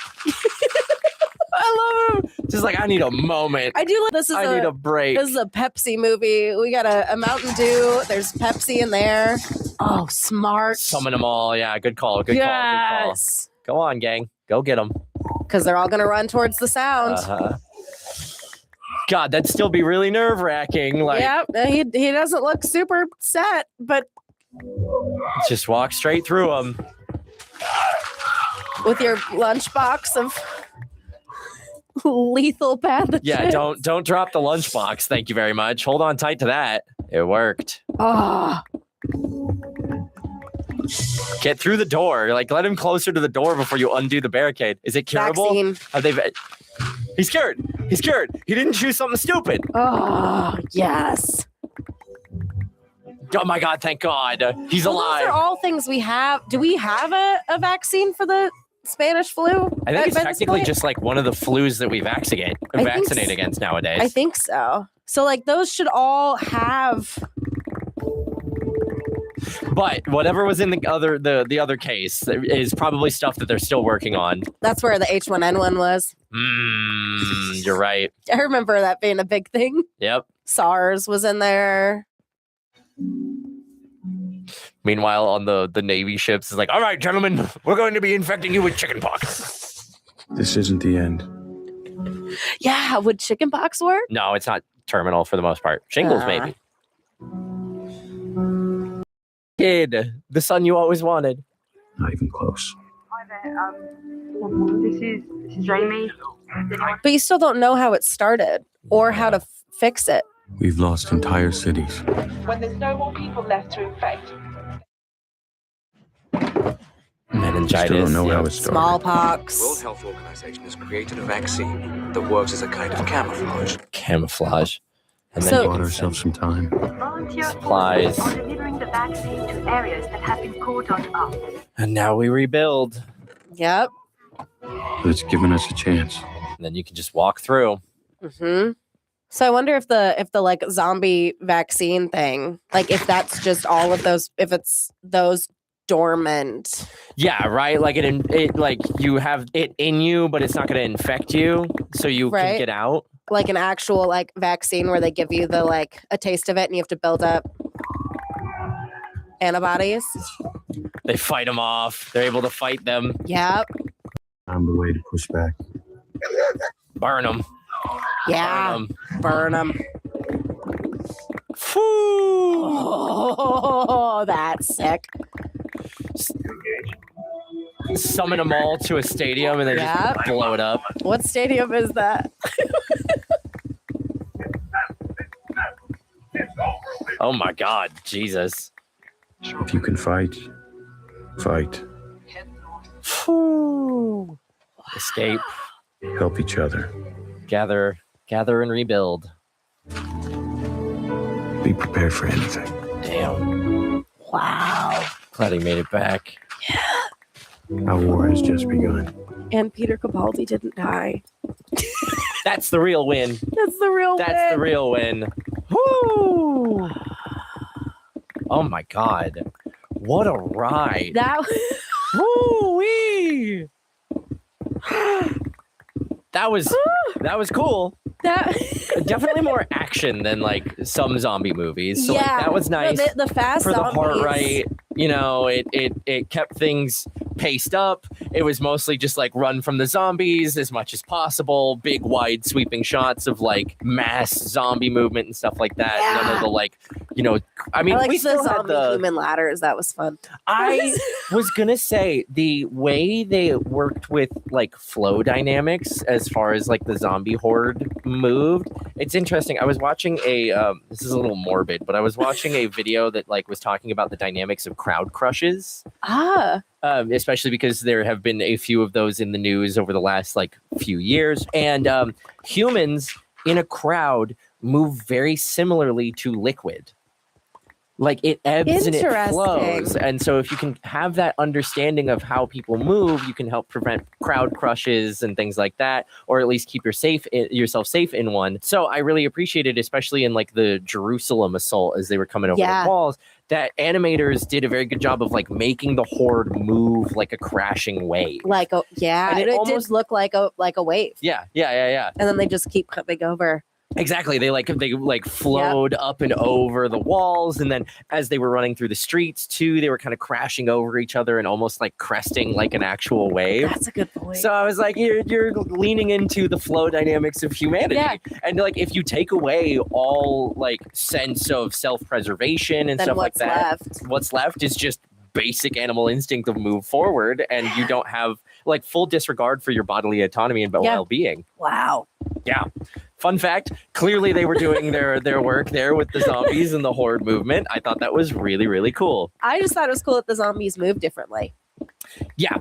I love him. Just like, I need a moment. I do like this is I need a break. This is a Pepsi movie. We got a Mountain Dew. There's Pepsi in there. Oh, smart. Summon them all. Yeah, good call. Good call. Yes. Go on, gang. Go get them. Because they're all gonna run towards the sound. Uh-huh. God, that'd still be really nerve-wracking. Like, Yep. He doesn't look super set, but just walk straight through them. with your lunchbox of lethal pathogens. Yeah, don't drop the lunchbox. Thank you very much. Hold on tight to that. It worked. Oh. Get through the door. Like, let him closer to the door before you undo the barricade. Is it curable? Vaccine. Have they? He's cured. He's cured. He didn't choose something stupid. Oh, yes. Oh my God! Thank God. He's alive. Those are all things we have. Do we have a vaccine for the Spanish flu? I think it's by this technically point? just like one of the flus that we vaccinate against nowadays. I think so. So like those should all have. But whatever was in the other case is probably stuff that they're still working on. That's where the H1N1 was. You're right. I remember that being a big thing. Yep. SARS was in there. Meanwhile, on the Navy ships, it's like, all right, gentlemen, we're going to be infecting you with chickenpox. This isn't the end. Yeah, would chickenpox work? No, it's not terminal for the most part. Shingles, maybe. Kid, the son you always wanted. Not even close. Hi there. This is Jamie. But you still don't know how it started or how to fix it. We've lost entire cities. When there's no more people left to infect. Meningitis. Still don't know how it started. Smallpox. World Health Organization has created a vaccine that works as a kind of camouflage. Camouflage. And So- then We you bought can ourselves some time. Volunteer Supplies. are delivering the vaccine to areas that have been cordoned off. And now we rebuild. Yep. But it's given us a chance. And then you can just walk through. Mm-hmm. So I wonder if the like zombie vaccine thing, like if that's just all of those, if it's those dormant. Yeah, right. Like it like you have it in you, but it's not going to infect you, so you Right. can get out. Like an actual like vaccine where they give you the like a taste of it and you have to build up antibodies. They fight them off. They're able to fight them. Yep. Found a way to push back. Burn them. Yeah. Burn them. Whew. Oh, that's sick. Summon them all to a stadium and then Yep. just blow it up. What stadium is that? Oh my God, Jesus. If you can fight, fight. Whew. Escape. Help each other. Gather and rebuild. Be prepared for anything. Damn. Wow. Glad he made it back. Our war has just begun. And Peter Capaldi didn't die. That's the real win. That's the real That's the real win. Woo! Oh my God. What a ride. That Woo-wee! That was cool. that Definitely more action than like some zombie movies. So like, yeah, that was no, nice. the fast for the heart zombies. rate. You know, it kept things paced up. It was mostly just like run from the zombies as much as possible. Big wide sweeping shots of like mass zombie movement and stuff like that. Yeah. None of the like, you know, I mean, I like we the still had zombie the. human ladders. That was fun. I was gonna say the way they worked with like flow dynamics as far as like the zombie horde moved. It's interesting. I was watching a this is a little morbid, but I was watching a video that like was talking about the dynamics of crowd crushes. Especially because there have been a few of those in the news over the last like few years, and humans in a crowd move very similarly to liquid. Like it ebbs and it flows. And so if you can have that understanding of how people move, you can help prevent crowd crushes and things like that, or at least keep yourself safe in one. So I really appreciate it, especially in like the Jerusalem assault as they were coming over the walls, that animators did a very good job of like making the horde move like a crashing wave. Like a And it almost did look like a wave. Yeah. And then they just keep coming over. Exactly. They flowed up and over the walls, and then as they were running through the streets too, they were kind of crashing over each other and almost like cresting like an actual wave. That's a good point. So I was like, you're leaning into the flow dynamics of humanity. Yeah. And like if you take away all like sense of self-preservation and Then stuff like what's that, left? what's left is just basic animal instinct of move forward, and you don't have like full disregard for your bodily autonomy and well-being. Wow. Yeah. Fun fact, clearly they were doing their work there with the zombies and the horde movement. I thought that was really, really cool. I just thought it was cool that the zombies move differently. Yeah.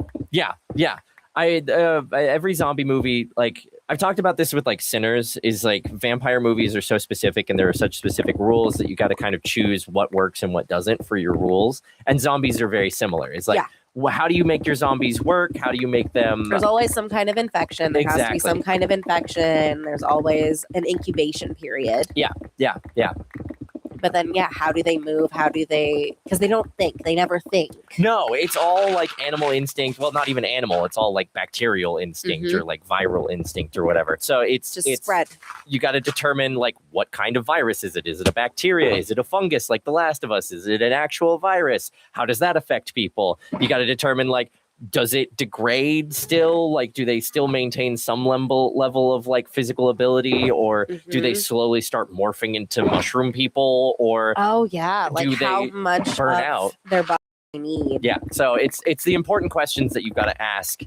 Every zombie movie, like I've talked about this with like Sinners, is like vampire movies are so specific and there are such specific rules that you got to kind of choose what works and what doesn't for your rules. And zombies are very similar. It's like, how do you make your zombies work? How do you make them? There's always some kind of infection. There has to be some kind of infection. There's always an incubation period. Yeah. But But then, yeah, how do they move? How do they? Because they don't think. They never think. No, it's all like animal instinct. Well, not even animal. It's all like bacterial instinct or like viral instinct or whatever. So it's spread. You got to determine like what kind of virus is it? Is it a bacteria? Is it a fungus like The Last of Us? Is it an actual virus? How does that affect people? You got to determine like, does it degrade still? Like, do they still maintain some level of like physical ability, or do they slowly start morphing into mushroom people? Or oh yeah, like do how they much burn of out their body need? Yeah, so it's the important questions that you've got to ask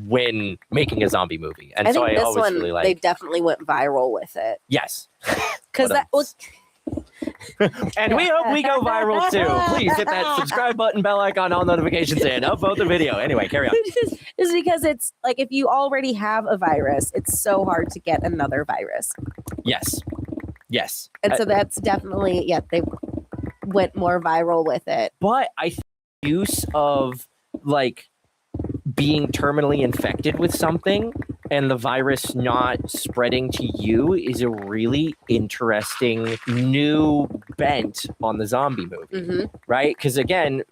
when making a zombie movie, and I so think I this always one really like. they definitely went viral with it. Yes, because that was. And we hope we go viral too. Please hit that subscribe button, bell icon, all notifications, and upvote the video. Anyway, carry on. Is because it's like if you already have a virus, it's so hard to get another virus. Yes. And so that's definitely they went more viral with it. But I think use of like being terminally infected with something and the virus not spreading to you is a really interesting new bent on the zombie movie, right? Because again,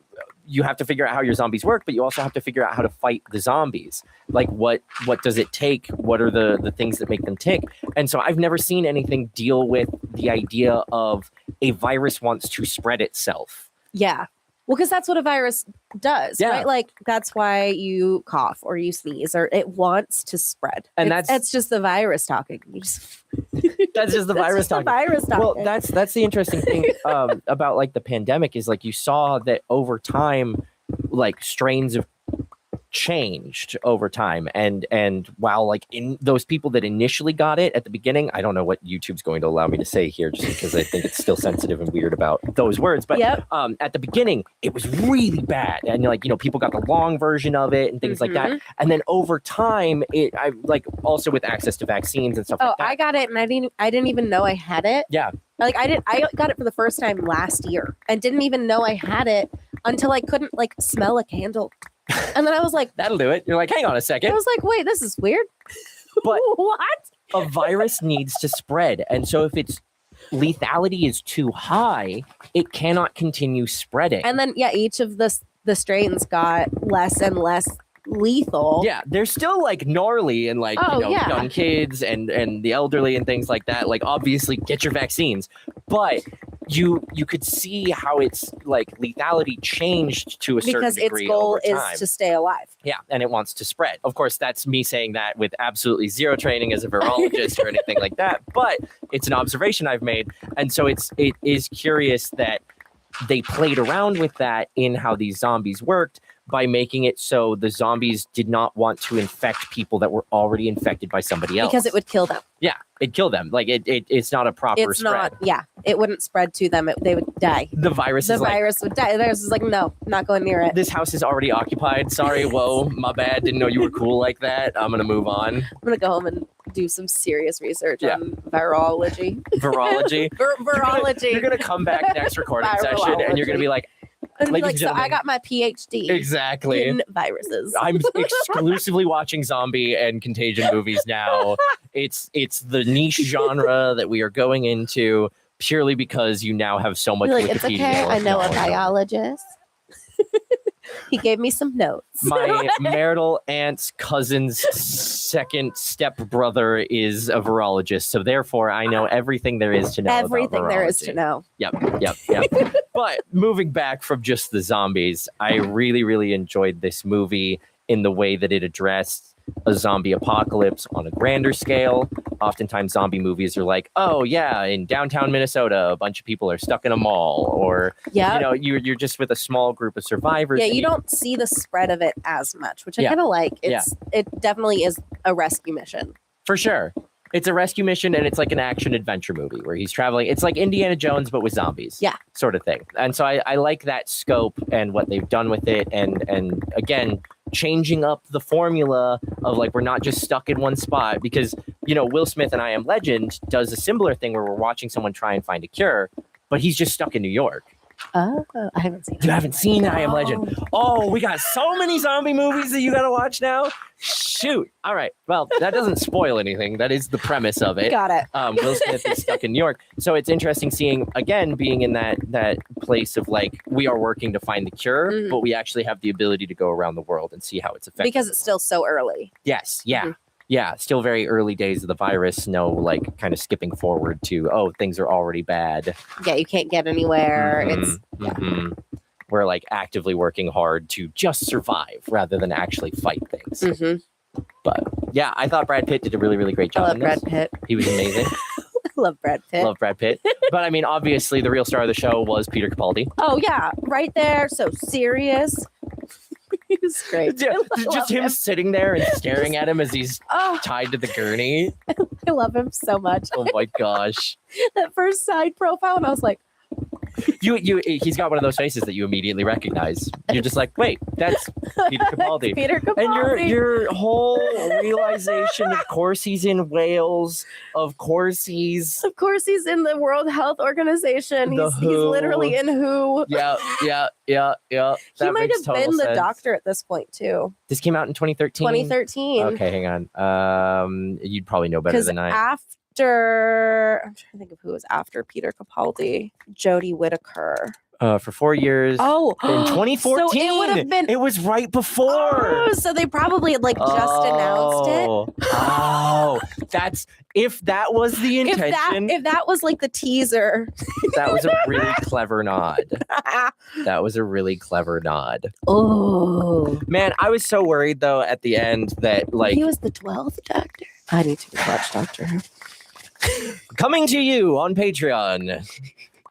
you have to figure out how your zombies work, but you also have to figure out how to fight the zombies. Like what does it take? What are the things that make them tick? And so I've never seen anything deal with the idea of a virus wants to spread itself. Yeah. Well, because that's what a virus does, right? Like that's why you cough or you sneeze or it wants to spread. And that's just the virus talking. That's just the virus talking. Well, that's the interesting thing about like the pandemic is like you saw that over time, like strains of changed over time, and while like in those people that initially got it at the beginning, I don't know what YouTube's going to allow me to say here just because I think it's still sensitive and weird about those words, but at the beginning it was really bad, and like people got the long version of it and things like that, and then over time I like also with access to vaccines and stuff like that. I got it and I didn't even know I had it. Like I got it for the first time last year and didn't even know I had it until I couldn't like smell a candle. And then I was like, that'll do it. You're like, hang on a second. I was like, wait, this is weird. But what? A virus needs to spread. And so if its lethality is too high, it cannot continue spreading. And then, each of the strains got less and less lethal. Yeah, they're still like gnarly and like, young kids and the elderly and things like that. Like, obviously, get your vaccines. But you could see how its like lethality changed to a certain degree its goal over time. is to stay alive. Yeah, and it wants to spread. Of course, that's me saying that with absolutely zero training as a virologist or anything like that. But it's an observation I've made, and so it is curious that they played around with that in how these zombies worked by making it so the zombies did not want to infect people that were already infected by somebody else. Because it would kill them. Yeah, it'd kill them. Like it's not a proper spread. It wouldn't spread to them. They would die. The virus would die. The virus is like, no, not going near it. This house is already occupied. Sorry, whoa, my bad. Didn't know you were cool like that. I'm gonna move on. I'm gonna go home and do some serious research on virology. Virology. Virology. You're gonna come back next recording session and you're gonna be like, so I got my PhD exactly in viruses. I'm exclusively watching zombie and contagion movies now. It's the niche genre that we are going into purely because you now have so much. It's okay. I know a biologist. He gave me some notes. My marital aunt's cousin's second stepbrother is a virologist, so therefore I know everything there is to know. Everything there is to know. Yep. But moving back from just the zombies, I really, really enjoyed this movie in the way that it addressed a zombie apocalypse on a grander scale. Oftentimes zombie movies are like, oh yeah, in downtown Minnesota, a bunch of people are stuck in a mall, or you're just with a small group of survivors. Yeah, you don't see the spread of it as much, which I kind of like. It definitely is a rescue mission. For sure. It's a rescue mission, and it's like an action adventure movie where he's traveling. It's like Indiana Jones, but with zombies. Yeah. Sort of thing. And so I like that scope and what they've done with it. And again, changing up the formula of like, we're not just stuck in one spot, because, Will Smith in I Am Legend does a similar thing where we're watching someone try and find a cure, but he's just stuck in New York. Oh, I haven't seen it. You haven't seen I Am Legend. Oh, we got so many zombie movies that you got to watch now. Shoot. All right. Well, that doesn't spoil anything. That is the premise of it. Got it. Will Smith is stuck in New York. So it's interesting seeing, again, being in that place of like, we are working to find the cure, but we actually have the ability to go around the world and see how it's affecting. Because it's still so early. Yes. Yeah. Yeah. Still very early days of the virus. No, like kind of skipping forward to, oh, things are already bad. Yeah. You can't get anywhere. It's We're like actively working hard to just survive rather than actually fight things. But yeah, I thought Brad Pitt did a really, really great job. I love Brad Pitt. He was amazing. I love Brad Pitt. Love Brad Pitt. But I mean, obviously, the real star of the show was Peter Capaldi. Oh yeah, right there. So serious. He's great. Yeah, I just love him sitting there and staring at him as he's Oh. tied to the gurney. I love him so much. Oh my gosh. That first side profile, and I was like, He's got one of those faces that you immediately recognize. You're just like, wait, that's Peter Capaldi. Peter Capaldi. And your whole realization, of course he's in Wales. Of course he's in the World Health Organization. The He's WHO. literally in WHO. Yeah. He That might makes have total been the sense. doctor at this point too. This came out in 2013. 2013. Okay, hang on. You'd probably know better Because than I. I'm trying to think of who was after Peter Capaldi. Jodie Whittaker. For 4 years. Oh, in 2014. So it would have been. It was right before. Oh, so they probably had like just announced it. Oh, that's if that was the intention. If that was like the teaser. That was a really clever nod. That was a really clever nod. Oh man, I was so worried though at the end that like he was the 12th Doctor. I need to watch Doctor Who. Coming to you on Patreon.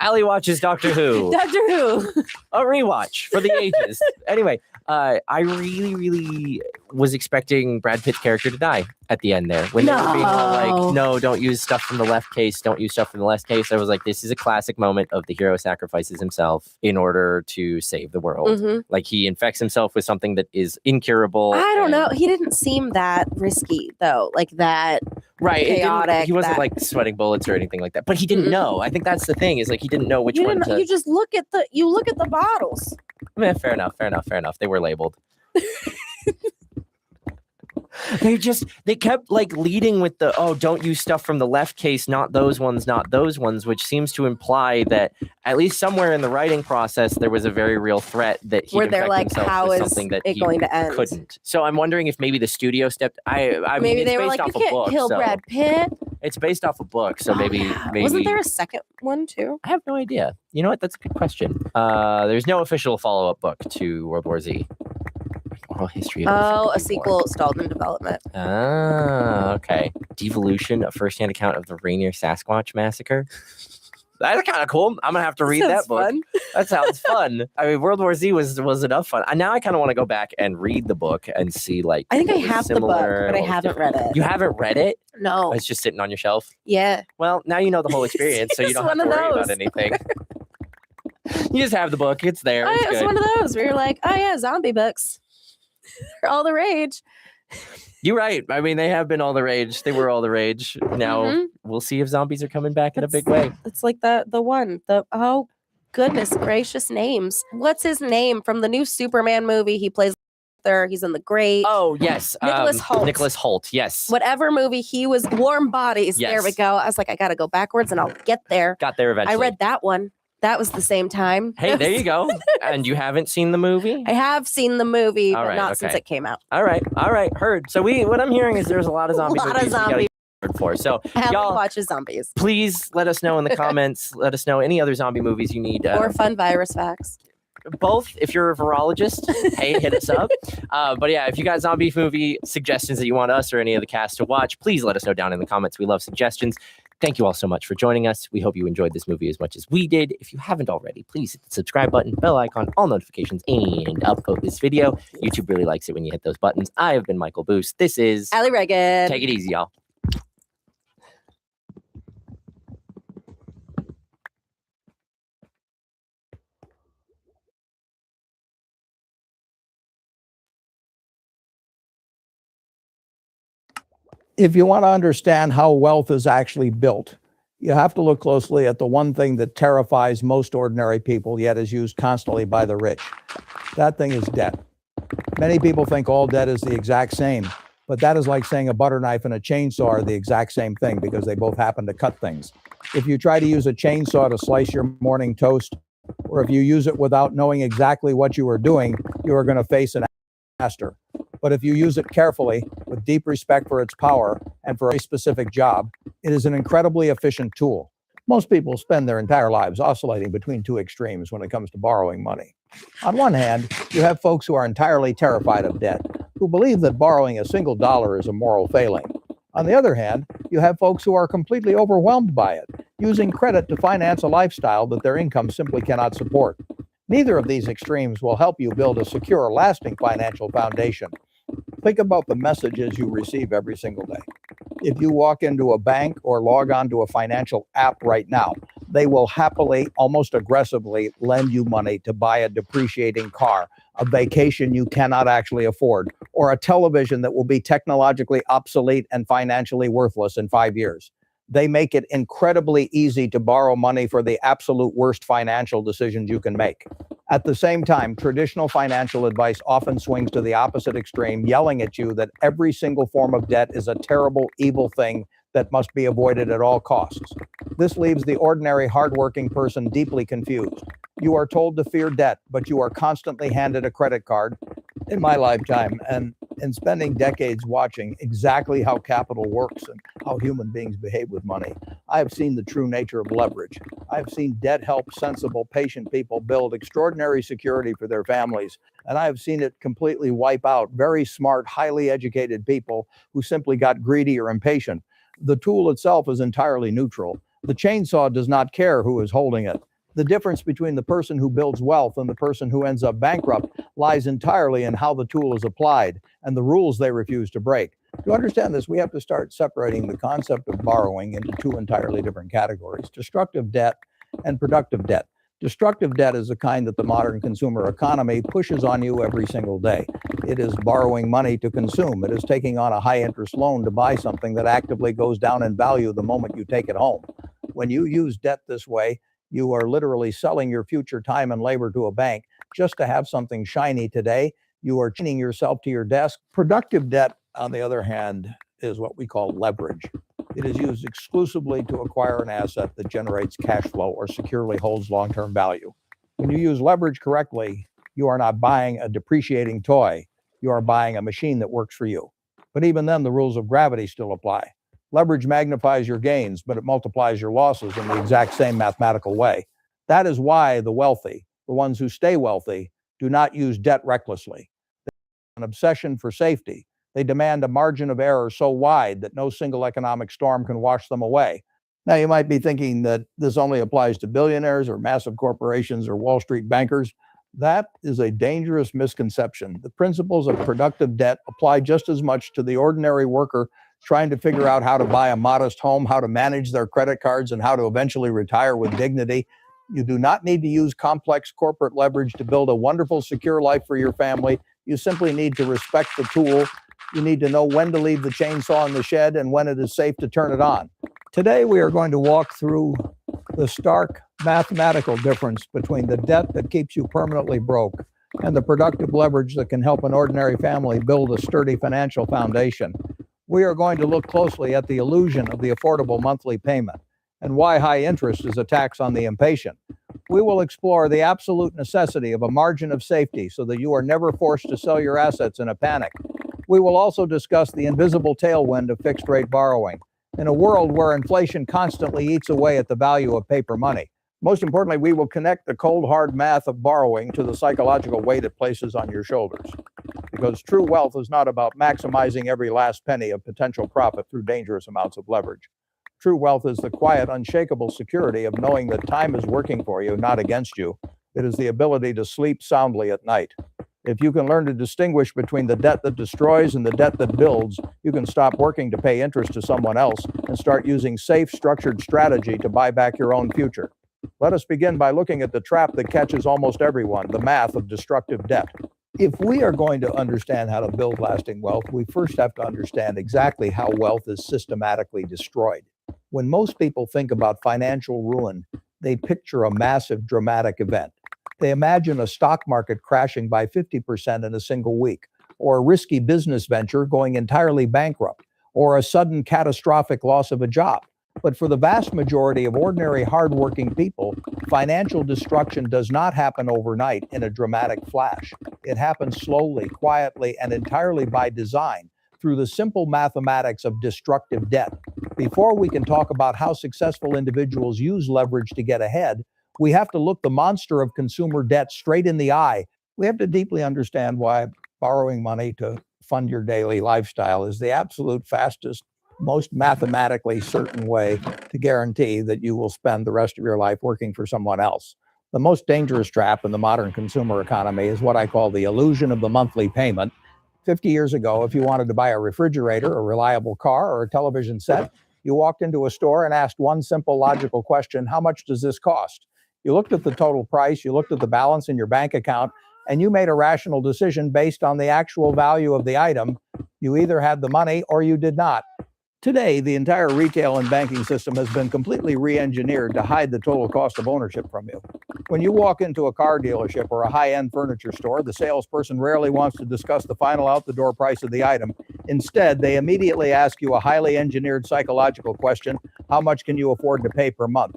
Allie watches Doctor Who. Doctor Who. A rewatch for the ages. Anyway, I really, really was expecting Brad Pitt's character to die at the end there. When they were being all like, no, don't use stuff from the left case. Don't use stuff from the left case. I was like, this is a classic moment of the hero sacrifices himself in order to save the world. Like he infects himself with something that is incurable. I don't know. He didn't seem that risky though. Like that. Right. Chaotic. He wasn't like sweating bullets or anything like that. But he didn't know. I think that's the thing is like he didn't know which one to. You just look at the bottles. Yeah, fair enough. They were labeled. They kept like leading with the don't use stuff from the left case, not those ones, which seems to imply that at least somewhere in the writing process there was a very real threat that he where they're like, how is something that it going to end? Couldn't. So I'm wondering if maybe the studio stepped. I maybe mean, they were like, you can't kill Brad Pitt. It's based off a book, so maybe Wasn't there a second one too? I have no idea. You know what? That's a good question. There's no official follow-up book to World War Z. Oral history of a sequel stalled in development. Ah, okay. Devolution, a first-hand account of the Rainier Sasquatch massacre. That's kind of cool. I'm gonna have to read that book. Fun. That sounds fun. I mean, World War Z was enough fun. Now I kind of want to go back and read the book and see like. I think I have the book, but I haven't read it. You haven't read it? No. It's just sitting on your shelf. Yeah. Well, now you know the whole experience, so you don't have to worry about anything. You just have the book. It's there. Oh, It's it was good. one of those where you're like, oh yeah, zombie books. They're all the rage. You're right. I mean, they have been all the rage. They were all the rage. Now we'll see if zombies are coming back in a big way. It's like the one. Oh goodness gracious names. What's his name from the new Superman movie? He plays he's in The Great. Oh yes. Nicholas Hoult. Nicholas Hoult, yes. Whatever movie he was, Warm Bodies. Yes. There we go. I was like, I gotta go backwards and I'll get there. Got there eventually. I read that one. That was the same time. Hey, there you go. And you haven't seen the movie? I have seen the movie, All but right, not since okay. it came out. All right. Heard. So what I'm hearing is there's a lot of zombie A lot of movies you gotta zombie- get for. So Ellie y'all watches zombies. please let us know in the comments. Let us know any other zombie movies you need. Or fun virus facts. Both. If you're a virologist, hey, hit us up. But yeah, if you got zombie movie suggestions that you want us or any of the cast to watch, please let us know down in the comments. We love suggestions. Thank you all so much for joining us. We hope you enjoyed this movie as much as we did. If you haven't already, please hit the subscribe button, bell icon, all notifications, and upvote this video. YouTube really likes it when you hit those buttons. I have been Michael Boost. This is Allie Reagan. Take it easy, y'all. If you want to understand how wealth is actually built, you have to look closely at the one thing that terrifies most ordinary people, yet is used constantly by the rich. That thing is debt. Many people think all debt is the exact same, but that is like saying a butter knife and a chainsaw are the exact same thing because they both happen to cut things. If you try to use a chainsaw to slice your morning toast, or if you use it without knowing exactly what you are doing, you are going to face an disaster. But if you use it carefully, with deep respect for its power and for a specific job, it is an incredibly efficient tool. Most people spend their entire lives oscillating between two extremes when it comes to borrowing money. On one hand, you have folks who are entirely terrified of debt, who believe that borrowing a single dollar is a moral failing. On the other hand, you have folks who are completely overwhelmed by it, using credit to finance a lifestyle that their income simply cannot support. Neither of these extremes will help you build a secure, lasting financial foundation. Think about the messages you receive every single day. If you walk into a bank or log on to a financial app right now, they will happily, almost aggressively, lend you money to buy a depreciating car, a vacation you cannot actually afford, or a television that will be technologically obsolete and financially worthless in 5 years. They make it incredibly easy to borrow money for the absolute worst financial decisions you can make. At the same time, traditional financial advice often swings to the opposite extreme, yelling at you that every single form of debt is a terrible, evil thing that must be avoided at all costs. This leaves the ordinary, hardworking person deeply confused. You are told to fear debt, but you are constantly handed a credit card. In my lifetime, and in spending decades watching exactly how capital works and how human beings behave with money, I have seen the true nature of leverage. I have seen debt help sensible, patient people build extraordinary security for their families, and I have seen it completely wipe out very smart, highly educated people who simply got greedy or impatient. The tool itself is entirely neutral. The chainsaw does not care who is holding it. The difference between the person who builds wealth and the person who ends up bankrupt lies entirely in how the tool is applied and the rules they refuse to break. To understand this, we have to start separating the concept of borrowing into two entirely different categories: destructive debt and productive debt. Destructive debt is the kind that the modern consumer economy pushes on you every single day. It is borrowing money to consume. It is taking on a high-interest loan to buy something that actively goes down in value the moment you take it home. When you use debt this way, you are literally selling your future time and labor to a bank just to have something shiny today. You are chaining yourself to your desk. Productive debt, on the other hand, is what we call leverage. It is used exclusively to acquire an asset that generates cash flow or securely holds long-term value. When you use leverage correctly, you are not buying a depreciating toy. You are buying a machine that works for you. But even then, the rules of gravity still apply. Leverage magnifies your gains, but it multiplies your losses in the exact same mathematical way. That is why the wealthy, the ones who stay wealthy, do not use debt recklessly. They have an obsession for safety. They demand a margin of error so wide that no single economic storm can wash them away. Now, you might be thinking that this only applies to billionaires or massive corporations or Wall Street bankers. That is a dangerous misconception. The principles of productive debt apply just as much to the ordinary worker trying to figure out how to buy a modest home, how to manage their credit cards, and how to eventually retire with dignity. You do not need to use complex corporate leverage to build a wonderful, secure life for your family. You simply need to respect the tool. You need to know when to leave the chainsaw in the shed and when it is safe to turn it on. Today, we are going to walk through the stark mathematical difference between the debt that keeps you permanently broke and the productive leverage that can help an ordinary family build a sturdy financial foundation. We are going to look closely at the illusion of the affordable monthly payment and why high interest is a tax on the impatient. We will explore the absolute necessity of a margin of safety so that you are never forced to sell your assets in a panic. We will also discuss the invisible tailwind of fixed-rate borrowing in a world where inflation constantly eats away at the value of paper money. Most importantly, we will connect the cold, hard math of borrowing to the psychological weight it places on your shoulders. Because true wealth is not about maximizing every last penny of potential profit through dangerous amounts of leverage. True wealth is the quiet, unshakable security of knowing that time is working for you, not against you. It is the ability to sleep soundly at night. If you can learn to distinguish between the debt that destroys and the debt that builds, you can stop working to pay interest to someone else and start using safe, structured strategy to buy back your own future. Let us begin by looking at the trap that catches almost everyone, the math of destructive debt. If we are going to understand how to build lasting wealth, we first have to understand exactly how wealth is systematically destroyed. When most people think about financial ruin, they picture a massive dramatic event. They imagine a stock market crashing by 50% in a single week, or a risky business venture going entirely bankrupt, or a sudden catastrophic loss of a job. But for the vast majority of ordinary hardworking people, financial destruction does not happen overnight in a dramatic flash. It happens slowly, quietly, and entirely by design through the simple mathematics of destructive debt. Before we can talk about how successful individuals use leverage to get ahead, we have to look the monster of consumer debt straight in the eye. We have to deeply understand why borrowing money to fund your daily lifestyle is the absolute fastest, most mathematically certain way to guarantee that you will spend the rest of your life working for someone else. The most dangerous trap in the modern consumer economy is what I call the illusion of the monthly payment. 50 years ago, if you wanted to buy a refrigerator, a reliable car, or a television set, you walked into a store and asked one simple logical question: how much does this cost? You looked at the total price, you looked at the balance in your bank account, and you made a rational decision based on the actual value of the item. You either had the money or you did not. Today, the entire retail and banking system has been completely re-engineered to hide the total cost of ownership from you. When you walk into a car dealership or a high-end furniture store, the salesperson rarely wants to discuss the final out-the-door price of the item. Instead, they immediately ask you a highly engineered psychological question: how much can you afford to pay per month?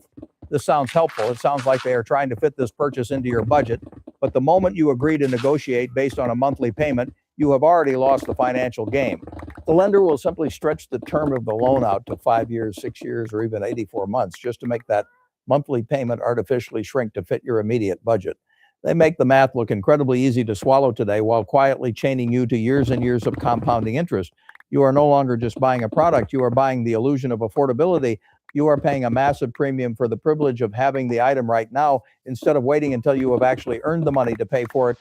This sounds helpful. It sounds like they are trying to fit this purchase into your budget. But the moment you agree to negotiate based on a monthly payment, you have already lost the financial game. The lender will simply stretch the term of the loan out to 5 years, 6 years, or even 84 months just to make that monthly payment artificially shrink to fit your immediate budget. They make the math look incredibly easy to swallow today while quietly chaining you to years and years of compounding interest. You are no longer just buying a product, you are buying the illusion of affordability. You are paying a massive premium for the privilege of having the item right now instead of waiting until you have actually earned the money to pay for it.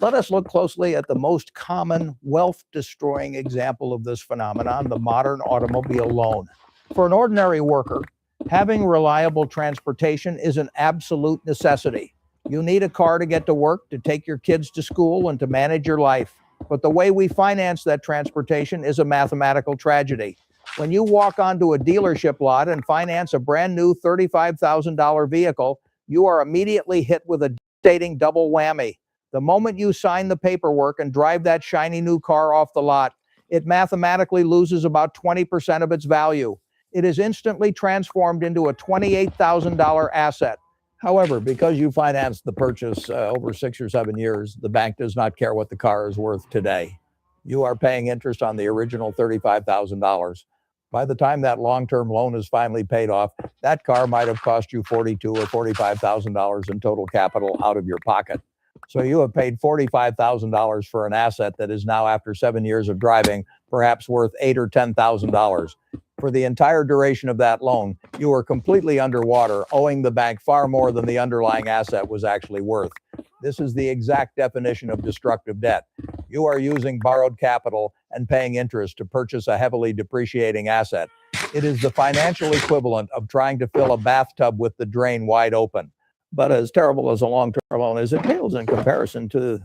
Let us look closely at the most common wealth-destroying example of this phenomenon: the modern automobile loan. For an ordinary worker, having reliable transportation is an absolute necessity. You need a car to get to work, to take your kids to school, and to manage your life. But the way we finance that transportation is a mathematical tragedy. When you walk onto a dealership lot and finance a brand new $35,000 vehicle, you are immediately hit with a devastating double whammy. The moment you sign the paperwork and drive that shiny new car off the lot, it mathematically loses about 20% of its value. It is instantly transformed into a $28,000 asset. However, because you financed the purchase over 6 or 7 years, the bank does not care what the car is worth today. You are paying interest on the original $35,000. By the time that long-term loan is finally paid off, that car might have cost you $42,000 or $45,000 in total capital out of your pocket. So you have paid $45,000 for an asset that is now, after 7 years of driving, perhaps worth $8,000 or $10,000. For the entire duration of that loan, you are completely underwater, owing the bank far more than the underlying asset was actually worth. This is the exact definition of destructive debt. You are using borrowed capital and paying interest to purchase a heavily depreciating asset. It is the financial equivalent of trying to fill a bathtub with the drain wide open. But as terrible as a long-term loan is, it pales in comparison to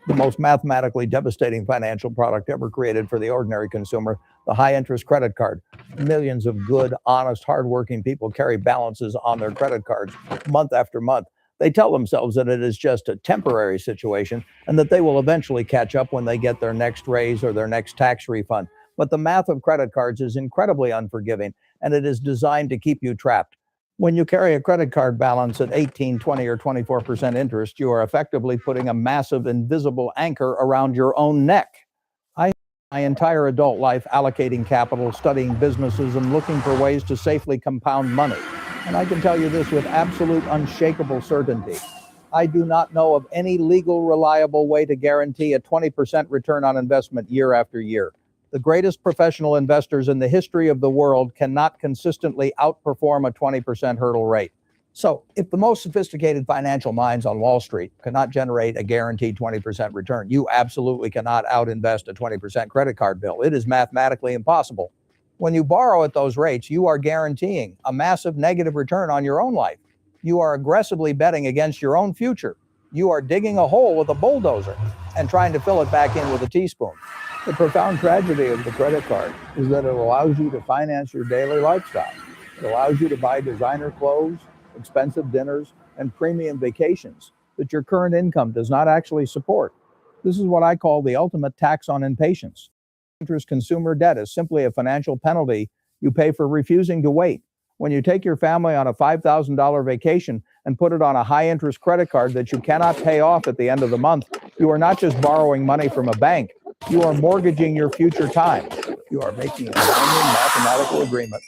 the most mathematically devastating financial product ever created for the ordinary consumer: the high-interest credit card. Millions of good, honest, hardworking people carry balances on their credit cards month after month. They tell themselves that it is just a temporary situation and that they will eventually catch up when they get their next raise or their next tax refund. But the math of credit cards is incredibly unforgiving, and it is designed to keep you trapped. When you carry a credit card balance at 18, 20, or 24% interest, you are effectively putting a massive invisible anchor around your own neck. I spent my entire adult life allocating capital, studying businesses, and looking for ways to safely compound money. And I can tell you this with absolute unshakable certainty: I do not know of any legal, reliable way to guarantee a 20% return on investment year after year. The greatest professional investors in the history of the world cannot consistently outperform a 20% hurdle rate. So if the most sophisticated financial minds on Wall Street cannot generate a guaranteed 20% return, you absolutely cannot outinvest a 20% credit card bill. It is mathematically impossible. When you borrow at those rates, you are guaranteeing a massive negative return on your own life. You are aggressively betting against your own future. You are digging a hole with a bulldozer and trying to fill it back in with a teaspoon. The profound tragedy of the credit card is that it allows you to finance your daily lifestyle. It allows you to buy designer clothes, expensive dinners, and premium vacations that your current income does not actually support. This is what I call the ultimate tax on impatience. Interest consumer debt is simply a financial penalty you pay for refusing to wait. When you take your family on a $5,000 vacation and put it on a high-interest credit card that you cannot pay off at the end of the month, you are not just borrowing money from a bank, you are mortgaging your future time. You are making a binding mathematical agreement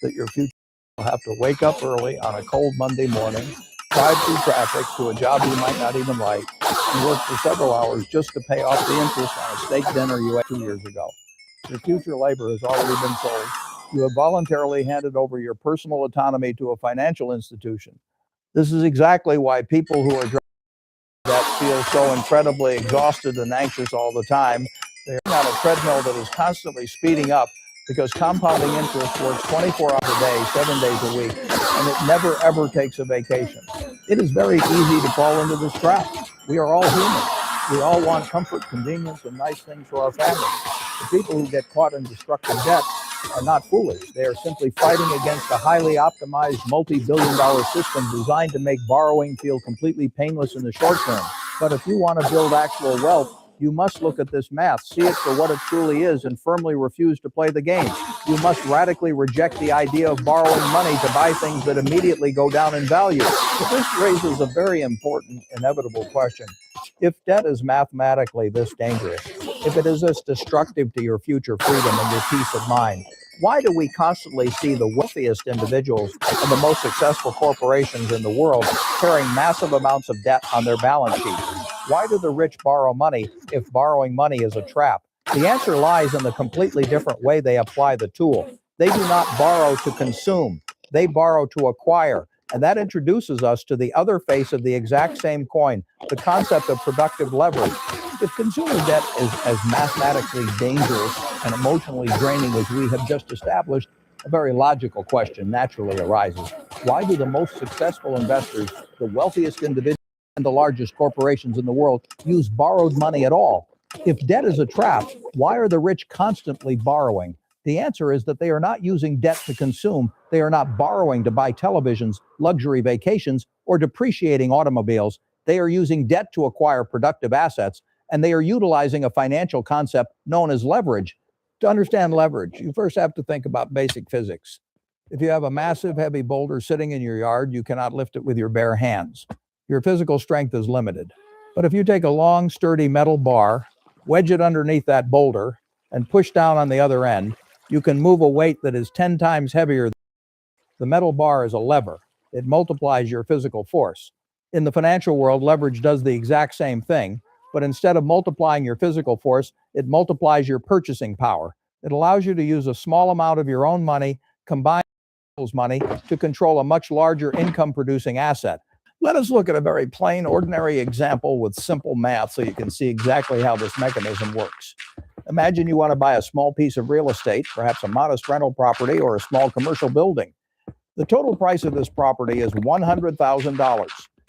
that your future will have to wake up early on a cold Monday morning, drive through traffic to a job you might not even like, and work for several hours just to pay off the interest on a steak dinner you ate 2 years ago. Your future labor has already been sold. You have voluntarily handed over your personal autonomy to a financial institution. This is exactly why people who are driving that feel so incredibly exhausted and anxious all the time. They're on a treadmill that is constantly speeding up because compounding interest works 24 hours a day, 7 days a week, and it never ever takes a vacation. It is very easy to fall into this trap. We are all human. We all want comfort, convenience, and nice things for our families. The people who get caught in destructive debt are not foolish. They are simply fighting against a highly optimized multi-billion-dollar system designed to make borrowing feel completely painless in the short term. But if you want to build actual wealth, you must look at this math, see it for what it truly is, and firmly refuse to play the game. You must radically reject the idea of borrowing money to buy things that immediately go down in value. But this raises a very important, inevitable question. If debt is mathematically this dangerous, if it is this destructive to your future freedom and your peace of mind, why do we constantly see the wealthiest individuals and the most successful corporations in the world carrying massive amounts of debt on their balance sheets? Why do the rich borrow money if borrowing money is a trap? The answer lies in the completely different way they apply the tool. They do not borrow to consume, they borrow to acquire. And that introduces us to the other face of the exact same coin, the concept of productive leverage. If consumer debt is as mathematically dangerous and emotionally draining as we have just established, a very logical question naturally arises. Why do the most successful investors, the wealthiest individuals, and the largest corporations in the world use borrowed money at all? If debt is a trap, why are the rich constantly borrowing? The answer is that they are not using debt to consume. They are not borrowing to buy televisions, luxury vacations, or depreciating automobiles. They are using debt to acquire productive assets, and they are utilizing a financial concept known as leverage. To understand leverage, you first have to think about basic physics. If you have a massive, heavy boulder sitting in your yard, you cannot lift it with your bare hands. Your physical strength is limited. But if you take a long, sturdy metal bar, wedge it underneath that boulder, and push down on the other end, you can move a weight that is 10 times heavier. The metal bar is a lever. It multiplies your physical force. In the financial world, leverage does the exact same thing, but instead of multiplying your physical force, it multiplies your purchasing power. It allows you to use a small amount of your own money, combined with people's money, to control a much larger income-producing asset. Let us look at a very plain, ordinary example with simple math so you can see exactly how this mechanism works. Imagine you want to buy a small piece of real estate, perhaps a modest rental property or a small commercial building. The total price of this property is $100,000.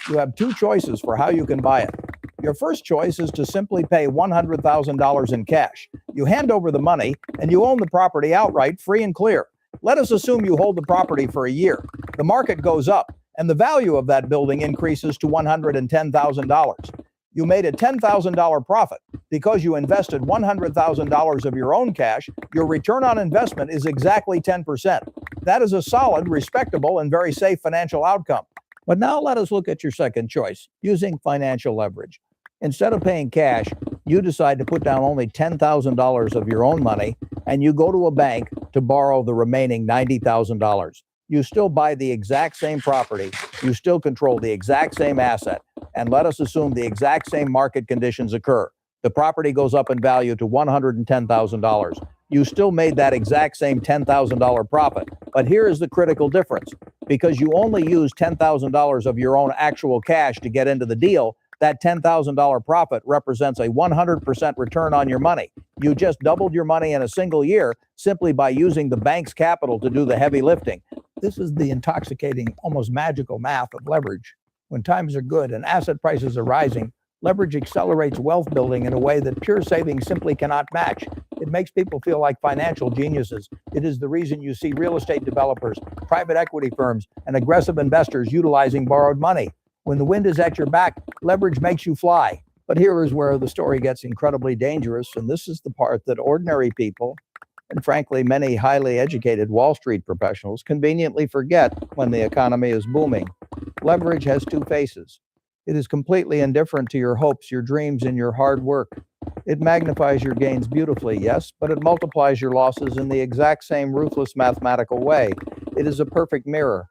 You have two choices for how you can buy it. Your first choice is to simply pay $100,000 in cash. You hand over the money and you own the property outright, free and clear. Let us assume you hold the property for a year. The market goes up and the value of that building increases to $110,000. You made a $10,000 profit. Because you invested $100,000 of your own cash, your return on investment is exactly 10%. That is a solid, respectable, and very safe financial outcome. But now let us look at your second choice, using financial leverage. Instead of paying cash, you decide to put down only $10,000 of your own money, and you go to a bank to borrow the remaining $90,000. You still buy the exact same property, you still control the exact same asset, and let us assume the exact same market conditions occur. The property goes up in value to $110,000. You still made that exact same $10,000 profit. But here is the critical difference. Because you only used $10,000 of your own actual cash to get into the deal, that $10,000 profit represents a 100% return on your money. You just doubled your money in a single year simply by using the bank's capital to do the heavy lifting. This is the intoxicating, almost magical math of leverage. When times are good and asset prices are rising, Leverage accelerates wealth building in a way that pure savings simply cannot match. It makes people feel like financial geniuses. It is the reason you see real estate developers, private equity firms, and aggressive investors utilizing borrowed money. When the wind is at your back, leverage makes you fly. But here is where the story gets incredibly dangerous, and this is the part that ordinary people, and frankly, many highly educated Wall Street professionals conveniently forget when the economy is booming. Leverage has two faces. It is completely indifferent to your hopes, your dreams, and your hard work. It magnifies your gains beautifully, yes, but it multiplies your losses in the exact same ruthless mathematical way. It is a perfect mirror.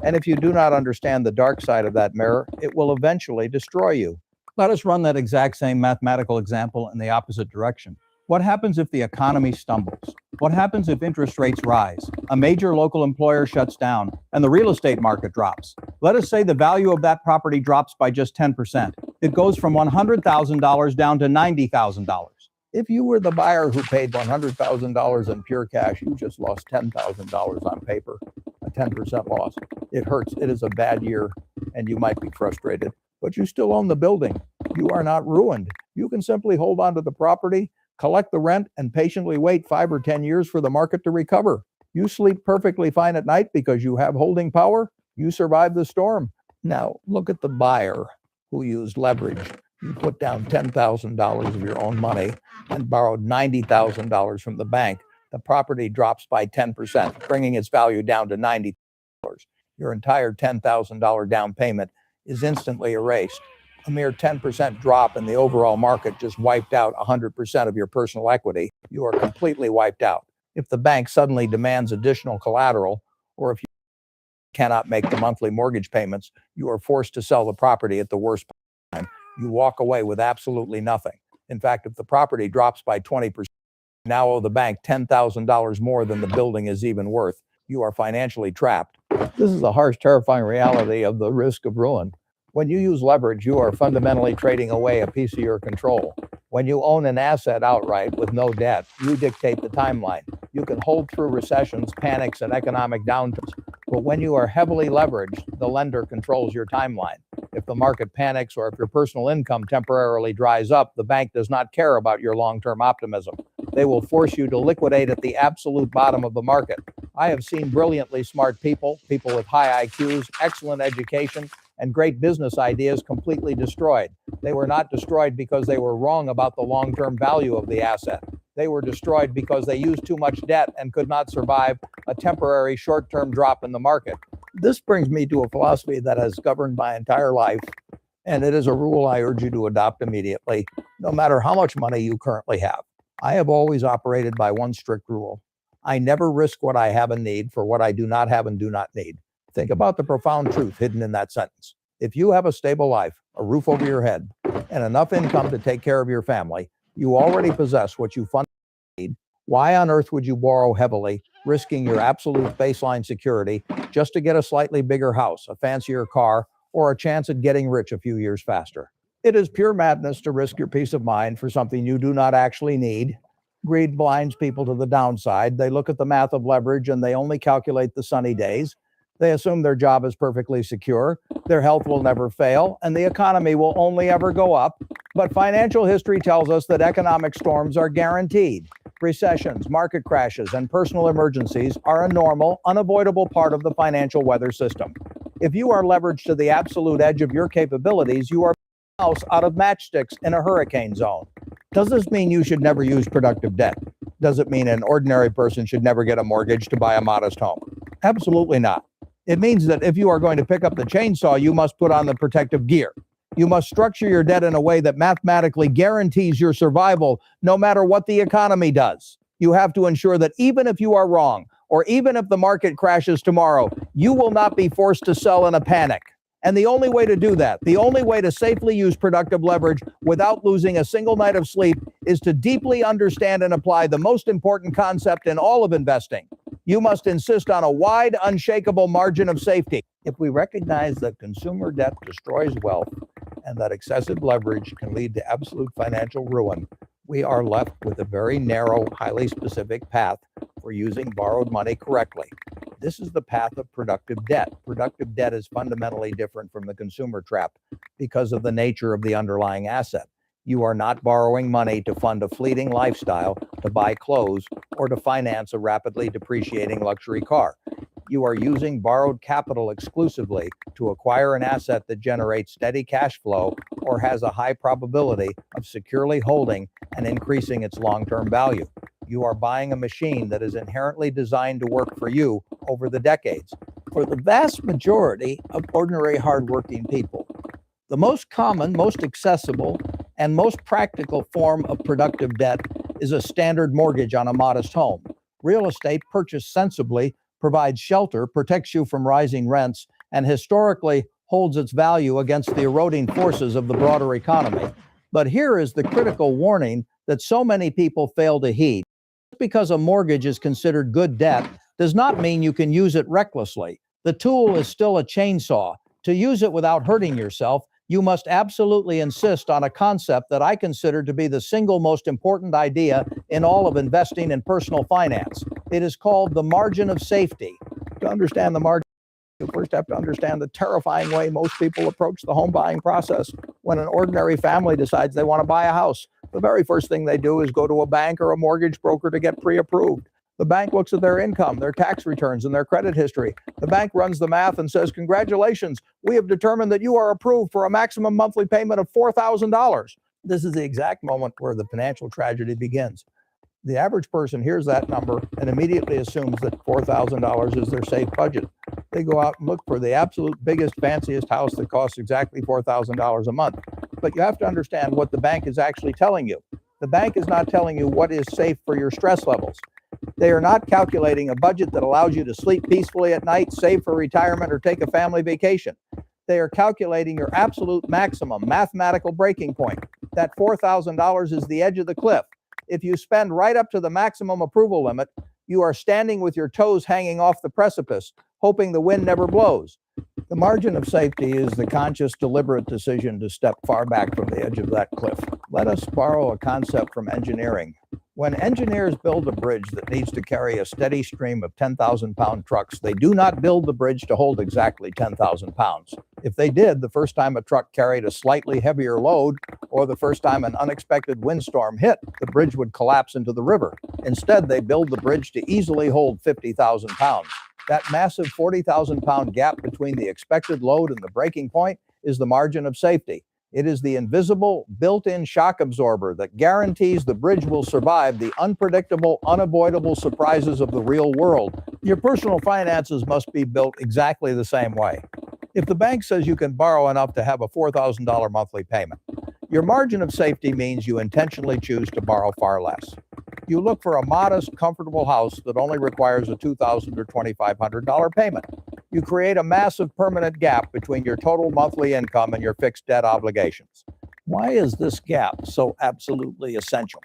And if you do not understand the dark side of that mirror, it will eventually destroy you. Let us run that exact same mathematical example in the opposite direction. What happens if the economy stumbles? What happens if interest rates rise, a major local employer shuts down, and the real estate market drops? Let us say the value of that property drops by just 10%. It goes from $100,000 down to $90,000. If you were the buyer who paid $100,000 in pure cash, you just lost $10,000 on paper, a 10% loss. It hurts. It is a bad year, and you might be frustrated, but you still own the building. You are not ruined. You can simply hold on to the property, collect the rent, and patiently wait 5 or 10 years for the market to recover. You sleep perfectly fine at night because you have holding power. You survived the storm. Now, look at the buyer who used leverage. You put down $10,000 of your own money and borrowed $90,000 from the bank. The property drops by 10%, bringing its value down to $90,000. Your entire $10,000 down payment is instantly erased. A mere 10% drop in the overall market just wiped out 100% of your personal equity. You are completely wiped out. If the bank suddenly demands additional collateral, or if you cannot make the monthly mortgage payments, you are forced to sell the property at the worst time. You walk away with absolutely nothing. In fact, if the property drops by 20%, you now owe the bank $10,000 more than the building is even worth. You are financially trapped. This is the harsh, terrifying reality of the risk of ruin. When you use leverage, you are fundamentally trading away a piece of your control. When you own an asset outright with no debt, you dictate the timeline. You can hold through recessions, panics, and economic downturns. But when you are heavily leveraged, the lender controls your timeline. If the market panics or if your personal income temporarily dries up, the bank does not care about your long-term optimism. They will force you to liquidate at the absolute bottom of the market. I have seen brilliantly smart people with high IQs, excellent education, and great business ideas completely destroyed. They were not destroyed because they were wrong about the long-term value of the asset. They were destroyed because they used too much debt and could not survive a temporary short-term drop in the market. This brings me to a philosophy that has governed my entire life, and it is a rule I urge you to adopt immediately, no matter how much money you currently have. I have always operated by one strict rule. I never risk what I have and need for what I do not have and do not need. Think about the profound truth hidden in that sentence. If you have a stable life, a roof over your head, and enough income to take care of your family, you already possess what you fundamentally need. Why on earth would you borrow heavily, risking your absolute baseline security just to get a slightly bigger house, a fancier car, or a chance at getting rich a few years faster? It is pure madness to risk your peace of mind for something you do not actually need. Greed blinds people to the downside. They look at the math of leverage and they only calculate the sunny days. They assume their job is perfectly secure, their health will never fail, and the economy will only ever go up. But financial history tells us that economic storms are guaranteed. Recessions, market crashes, and personal emergencies are a normal, unavoidable part of the financial weather system. If you are leveraged to the absolute edge of your capabilities, you are house out of matchsticks in a hurricane zone. Does this mean you should never use productive debt? Does it mean an ordinary person should never get a mortgage to buy a modest home? Absolutely not. It means that if you are going to pick up the chainsaw, you must put on the protective gear. You must structure your debt in a way that mathematically guarantees your survival no matter what the economy does. You have to ensure that even if you are wrong, or even if the market crashes tomorrow, you will not be forced to sell in a panic. And the only way to do that, the only way to safely use productive leverage without losing a single night of sleep, is to deeply understand and apply the most important concept in all of investing. You must insist on a wide, unshakable margin of safety. If we recognize that consumer debt destroys wealth and that excessive leverage can lead to absolute financial ruin, we are left with a very narrow, highly specific path for using borrowed money correctly. This is the path of productive debt. Productive debt is fundamentally different from the consumer trap because of the nature of the underlying asset. You are not borrowing money to fund a fleeting lifestyle, to buy clothes, or to finance a rapidly depreciating luxury car. You are using borrowed capital exclusively to acquire an asset that generates steady cash flow or has a high probability of securely holding and increasing its long-term value. You are buying a machine that is inherently designed to work for you over the decades. For the vast majority of ordinary hardworking people, the most common, most accessible, and most practical form of productive debt is a standard mortgage on a modest home. Real estate purchased sensibly provides shelter, protects you from rising rents, and historically holds its value against the eroding forces of the broader economy. But here is the critical warning that so many people fail to heed. Just because a mortgage is considered good debt does not mean you can use it recklessly. The tool is still a chainsaw. To use it without hurting yourself, you must absolutely insist on a concept that I consider to be the single most important idea in all of investing in personal finance. It is called the margin of safety. To understand the margin, you first have to understand the terrifying way most people approach the home buying process. When an ordinary family decides they want to buy a house, the very first thing they do is go to a bank or a mortgage broker to get pre-approved. The bank looks at their income, their tax returns, and their credit history. The bank runs the math and says, "Congratulations, we have determined that you are approved for a maximum monthly payment of $4,000. This is the exact moment where the financial tragedy begins. The average person hears that number and immediately assumes that $4,000 is their safe budget. They go out and look for the absolute biggest, fanciest house that costs exactly $4,000 a month. But you have to understand what the bank is actually telling you. The bank is not telling you what is safe for your stress levels. They are not calculating a budget that allows you to sleep peacefully at night, save for retirement, or take a family vacation. They are calculating your absolute maximum mathematical breaking point. That $4,000 is the edge of the cliff. If you spend right up to the maximum approval limit, you are standing with your toes hanging off the precipice, hoping the wind never blows. The margin of safety is the conscious, deliberate decision to step far back from the edge of that cliff. Let us borrow a concept from engineering. When engineers build a bridge that needs to carry a steady stream of 10,000-pound trucks, they do not build the bridge to hold exactly 10,000 pounds. If they did, the first time a truck carried a slightly heavier load, or the first time an unexpected windstorm hit, the bridge would collapse into the river. Instead, they build the bridge to easily hold 50,000 pounds. That massive 40,000-pound gap between the expected load and the breaking point is the margin of safety. It is the invisible, built-in shock absorber that guarantees the bridge will survive the unpredictable, unavoidable surprises of the real world. Your personal finances must be built exactly the same way. If the bank says you can borrow enough to have a $4,000 monthly payment, your margin of safety means you intentionally choose to borrow far less. You look for a modest, comfortable house that only requires a $2,000 or $2,500 payment. You create a massive permanent gap between your total monthly income and your fixed debt obligations. Why is this gap so absolutely essential?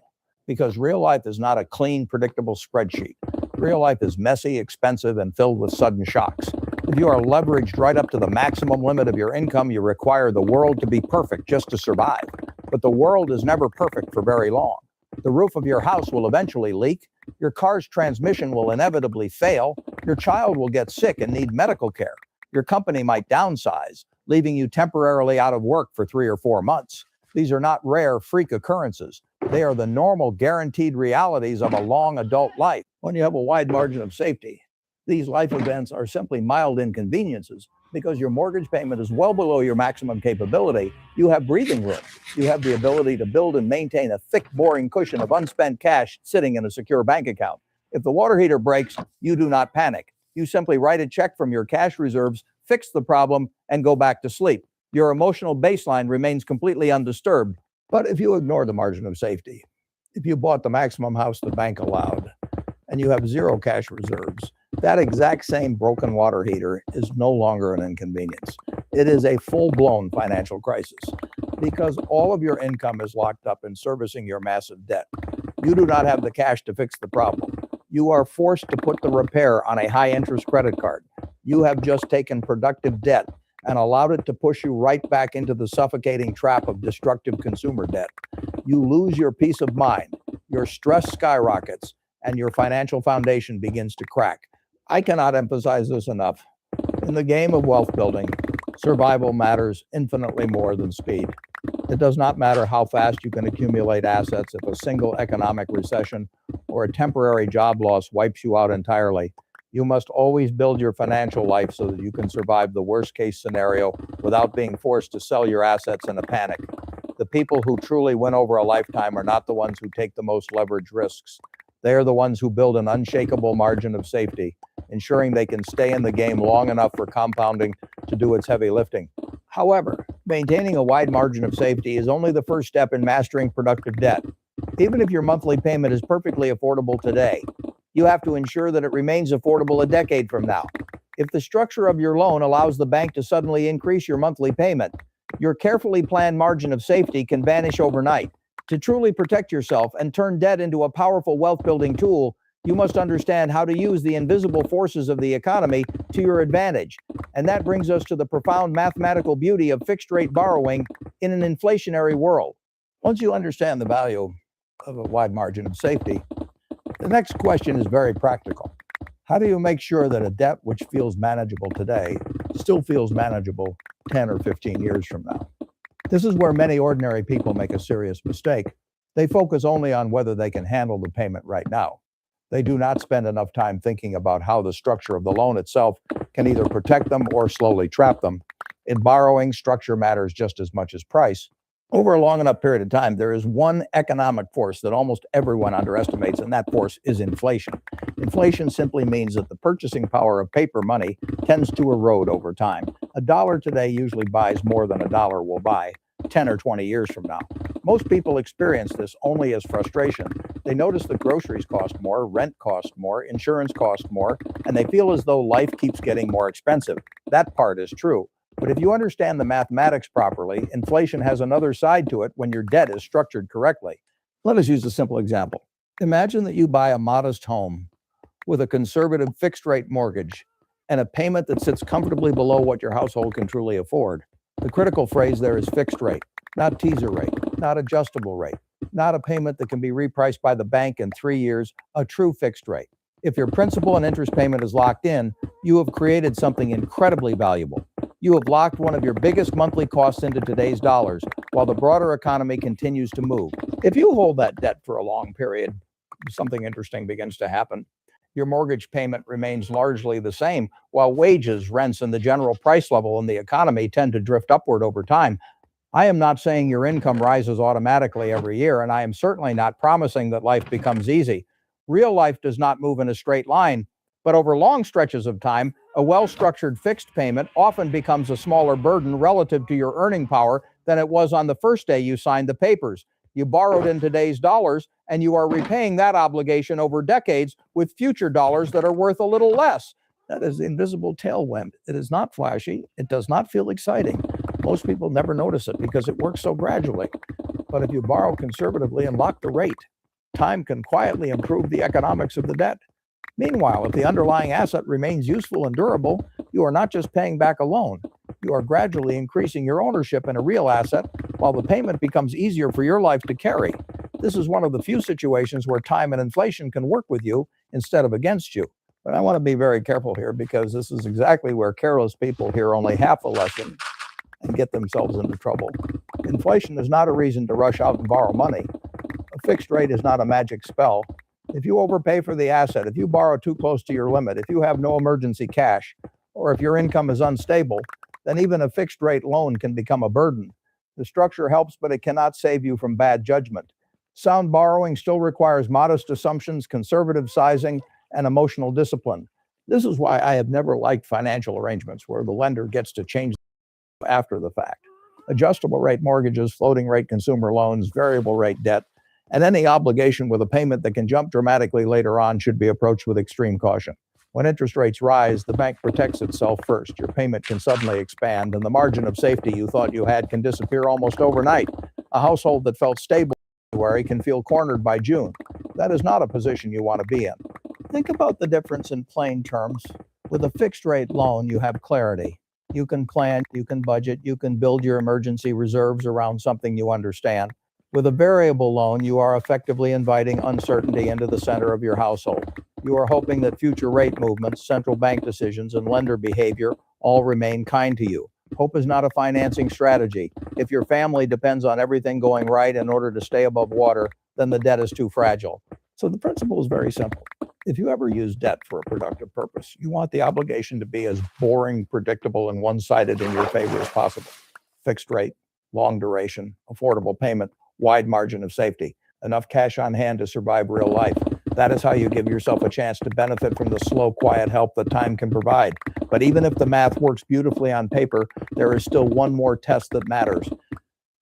Because real life is not a clean, predictable spreadsheet. Real life is messy, expensive, and filled with sudden shocks. If you are leveraged right up to the maximum limit of your income, you require the world to be perfect just to survive. But the world is never perfect for very long. The roof of your house will eventually leak. Your car's transmission will inevitably fail. Your child will get sick and need medical care. Your company might downsize, leaving you temporarily out of work for 3 or 4 months. These are not rare freak occurrences. They are the normal, guaranteed realities of a long adult life. When you have a wide margin of safety, these life events are simply mild inconveniences. Because your mortgage payment is well below your maximum capability, you have breathing room. You have the ability to build and maintain a thick, boring cushion of unspent cash sitting in a secure bank account. If the water heater breaks, you do not panic. You simply write a check from your cash reserves, fix the problem, and go back to sleep. Your emotional baseline remains completely undisturbed. But if you ignore the margin of safety, if you bought the maximum house the bank allowed, and you have zero cash reserves, that exact same broken water heater is no longer an inconvenience. It is a full-blown financial crisis because all of your income is locked up in servicing your massive debt. You do not have the cash to fix the problem. You are forced to put the repair on a high-interest credit card. You have just taken productive debt and allowed it to push you right back into the suffocating trap of destructive consumer debt. You lose your peace of mind, your stress skyrockets, and your financial foundation begins to crack. I cannot emphasize this enough. In the game of wealth building, survival matters infinitely more than speed. It does not matter how fast you can accumulate assets if a single economic recession or a temporary job loss wipes you out entirely. You must always build your financial life so that you can survive the worst case scenario without being forced to sell your assets in a panic. The people who truly win over a lifetime are not the ones who take the most leverage risks. They are the ones who build an unshakable margin of safety, ensuring they can stay in the game long enough for compounding to do its heavy lifting. However, maintaining a wide margin of safety is only the first step in mastering productive debt. Even if your monthly payment is perfectly affordable today, you have to ensure that it remains affordable a decade from now. If the structure of your loan allows the bank to suddenly increase your monthly payment, your carefully planned margin of safety can vanish overnight. To truly protect yourself and turn debt into a powerful wealth-building tool, you must understand how to use the invisible forces of the economy to your advantage. And that brings us to the profound mathematical beauty of fixed-rate borrowing in an inflationary world. Once you understand the value of a wide margin of safety, the next question is very practical. How do you make sure that a debt which feels manageable today still feels manageable 10 or 15 years from now? This is where many ordinary people make a serious mistake. They focus only on whether they can handle the payment right now. They do not spend enough time thinking about how the structure of the loan itself can either protect them or slowly trap them. In borrowing, structure matters just as much as price. Over a long enough period of time, there is one economic force that almost everyone underestimates, and that force is inflation. Inflation simply means that the purchasing power of paper money tends to erode over time. A dollar today usually buys more than a dollar will buy 10 or 20 years from now. Most people experience this only as frustration. They notice that groceries cost more, rent costs more, insurance costs more, and they feel as though life keeps getting more expensive. That part is true. But if you understand the mathematics properly, inflation has another side to it when your debt is structured correctly. Let us use a simple example. Imagine that you buy a modest home with a conservative fixed-rate mortgage and a payment that sits comfortably below what your household can truly afford. The critical phrase there is fixed rate, not teaser rate, not adjustable rate, not a payment that can be repriced by the bank in 3 years, a true fixed rate. If your principal and interest payment is locked in, you have created something incredibly valuable. You have locked one of your biggest monthly costs into today's dollars, while the broader economy continues to move. If you hold that debt for a long period, something interesting begins to happen. Your mortgage payment remains largely the same, while wages, rents, and the general price level in the economy tend to drift upward over time. I am not saying your income rises automatically every year, and I am certainly not promising that life becomes easy. Real life does not move in a straight line, but over long stretches of time, a well-structured fixed payment often becomes a smaller burden relative to your earning power than it was on the first day you signed the papers. You borrowed in today's dollars, and you are repaying that obligation over decades with future dollars that are worth a little less. That is the invisible tailwind. It is not flashy. It does not feel exciting. Most people never notice it because it works so gradually. But if you borrow conservatively and lock the rate, time can quietly improve the economics of the debt. Meanwhile, if the underlying asset remains useful and durable, you are not just paying back a loan. You are gradually increasing your ownership in a real asset while the payment becomes easier for your life to carry. This is one of the few situations where time and inflation can work with you instead of against you. But I want to be very careful here because this is exactly where careless people hear only half a lesson and get themselves into trouble. Inflation is not a reason to rush out and borrow money. A fixed rate is not a magic spell. If you overpay for the asset, if you borrow too close to your limit, if you have no emergency cash, or if your income is unstable, then even a fixed rate loan can become a burden. The structure helps, but it cannot save you from bad judgment. Sound borrowing still requires modest assumptions, conservative sizing, and emotional discipline. This is why I have never liked financial arrangements where the lender gets to change after the fact. Adjustable rate mortgages, floating rate consumer loans, variable rate debt, and any obligation with a payment that can jump dramatically later on should be approached with extreme caution. When interest rates rise, the bank protects itself first. Your payment can suddenly expand, and the margin of safety you thought you had can disappear almost overnight. A household that felt stable in January can feel cornered by June. That is not a position you want to be in. Think about the difference in plain terms. With a fixed rate loan, you have clarity. You can plan, you can budget, you can build your emergency reserves around something you understand. With a variable loan, you are effectively inviting uncertainty into the center of your household. You are hoping that future rate movements, central bank decisions, and lender behavior all remain kind to you. Hope is not a financing strategy. If your family depends on everything going right in order to stay above water, then the debt is too fragile. So the principle is very simple. If you ever use debt for a productive purpose, you want the obligation to be as boring, predictable, and one-sided in your favor as possible. Fixed rate, long duration, affordable payment, wide margin of safety, enough cash on hand to survive real life. That is how you give yourself a chance to benefit from the slow, quiet help that time can provide. But even if the math works beautifully on paper, there is still one more test that matters.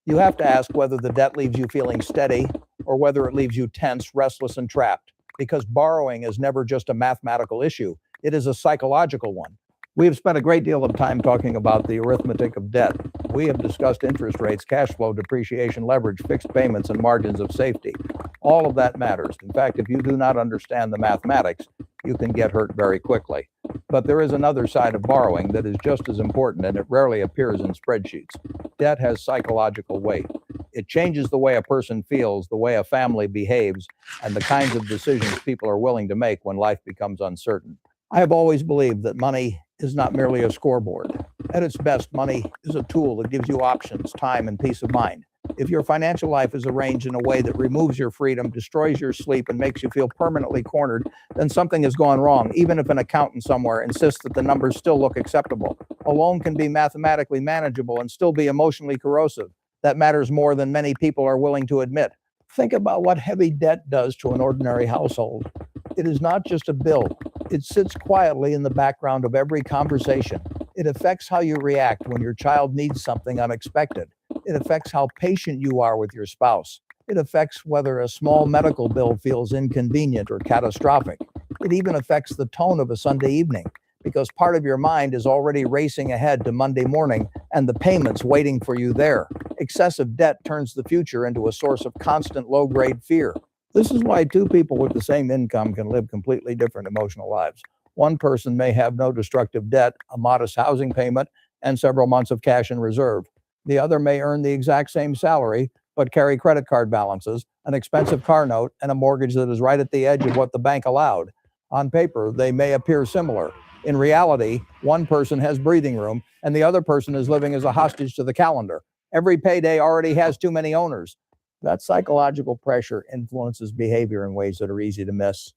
You have to ask whether the debt leaves you feeling steady or whether it leaves you tense, restless, and trapped. Because borrowing is never just a mathematical issue, it is a psychological one. We have spent a great deal of time talking about the arithmetic of debt. We have discussed interest rates, cash flow, depreciation, leverage, fixed payments, and margins of safety. All of that matters. In fact, if you do not understand the mathematics, you can get hurt very quickly. But there is another side of borrowing that is just as important, and it rarely appears in spreadsheets. Debt has psychological weight. It changes the way a person feels, the way a family behaves, and the kinds of decisions people are willing to make when life becomes uncertain. I have always believed that money is not merely a scoreboard. At its best, money is a tool that gives you options, time, and peace of mind. If your financial life is arranged in a way that removes your freedom, destroys your sleep, and makes you feel permanently cornered, then something has gone wrong, even if an accountant somewhere insists that the numbers still look acceptable. A loan can be mathematically manageable and still be emotionally corrosive. That matters more than many people are willing to admit. Think about what heavy debt does to an ordinary household. It is not just a bill. It sits quietly in the background of every conversation. It affects how you react when your child needs something unexpected. It affects how patient you are with your spouse. It affects whether a small medical bill feels inconvenient or catastrophic. It even affects the tone of a Sunday evening, because part of your mind is already racing ahead to Monday morning and the payments waiting for you there. Excessive debt turns the future into a source of constant low-grade fear. This is why two people with the same income can live completely different emotional lives. One person may have no destructive debt, a modest housing payment, and several months of cash in reserve. The other may earn the exact same salary, but carry credit card balances, an expensive car note, and a mortgage that is right at the edge of what the bank allowed. On paper, they may appear similar. In reality, one person has breathing room, and the other person is living as a hostage to the calendar. Every payday already has too many owners. That psychological pressure influences behavior in ways that are easy to miss.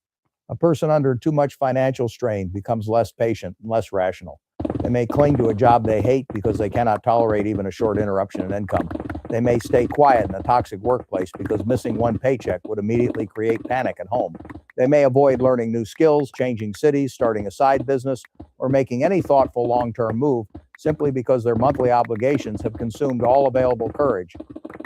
A person under too much financial strain becomes less patient and less rational. They may cling to a job they hate because they cannot tolerate even a short interruption in income. They may stay quiet in a toxic workplace because missing one paycheck would immediately create panic at home. They may avoid learning new skills, changing cities, starting a side business, or making any thoughtful long-term move simply because their monthly obligations have consumed all available courage.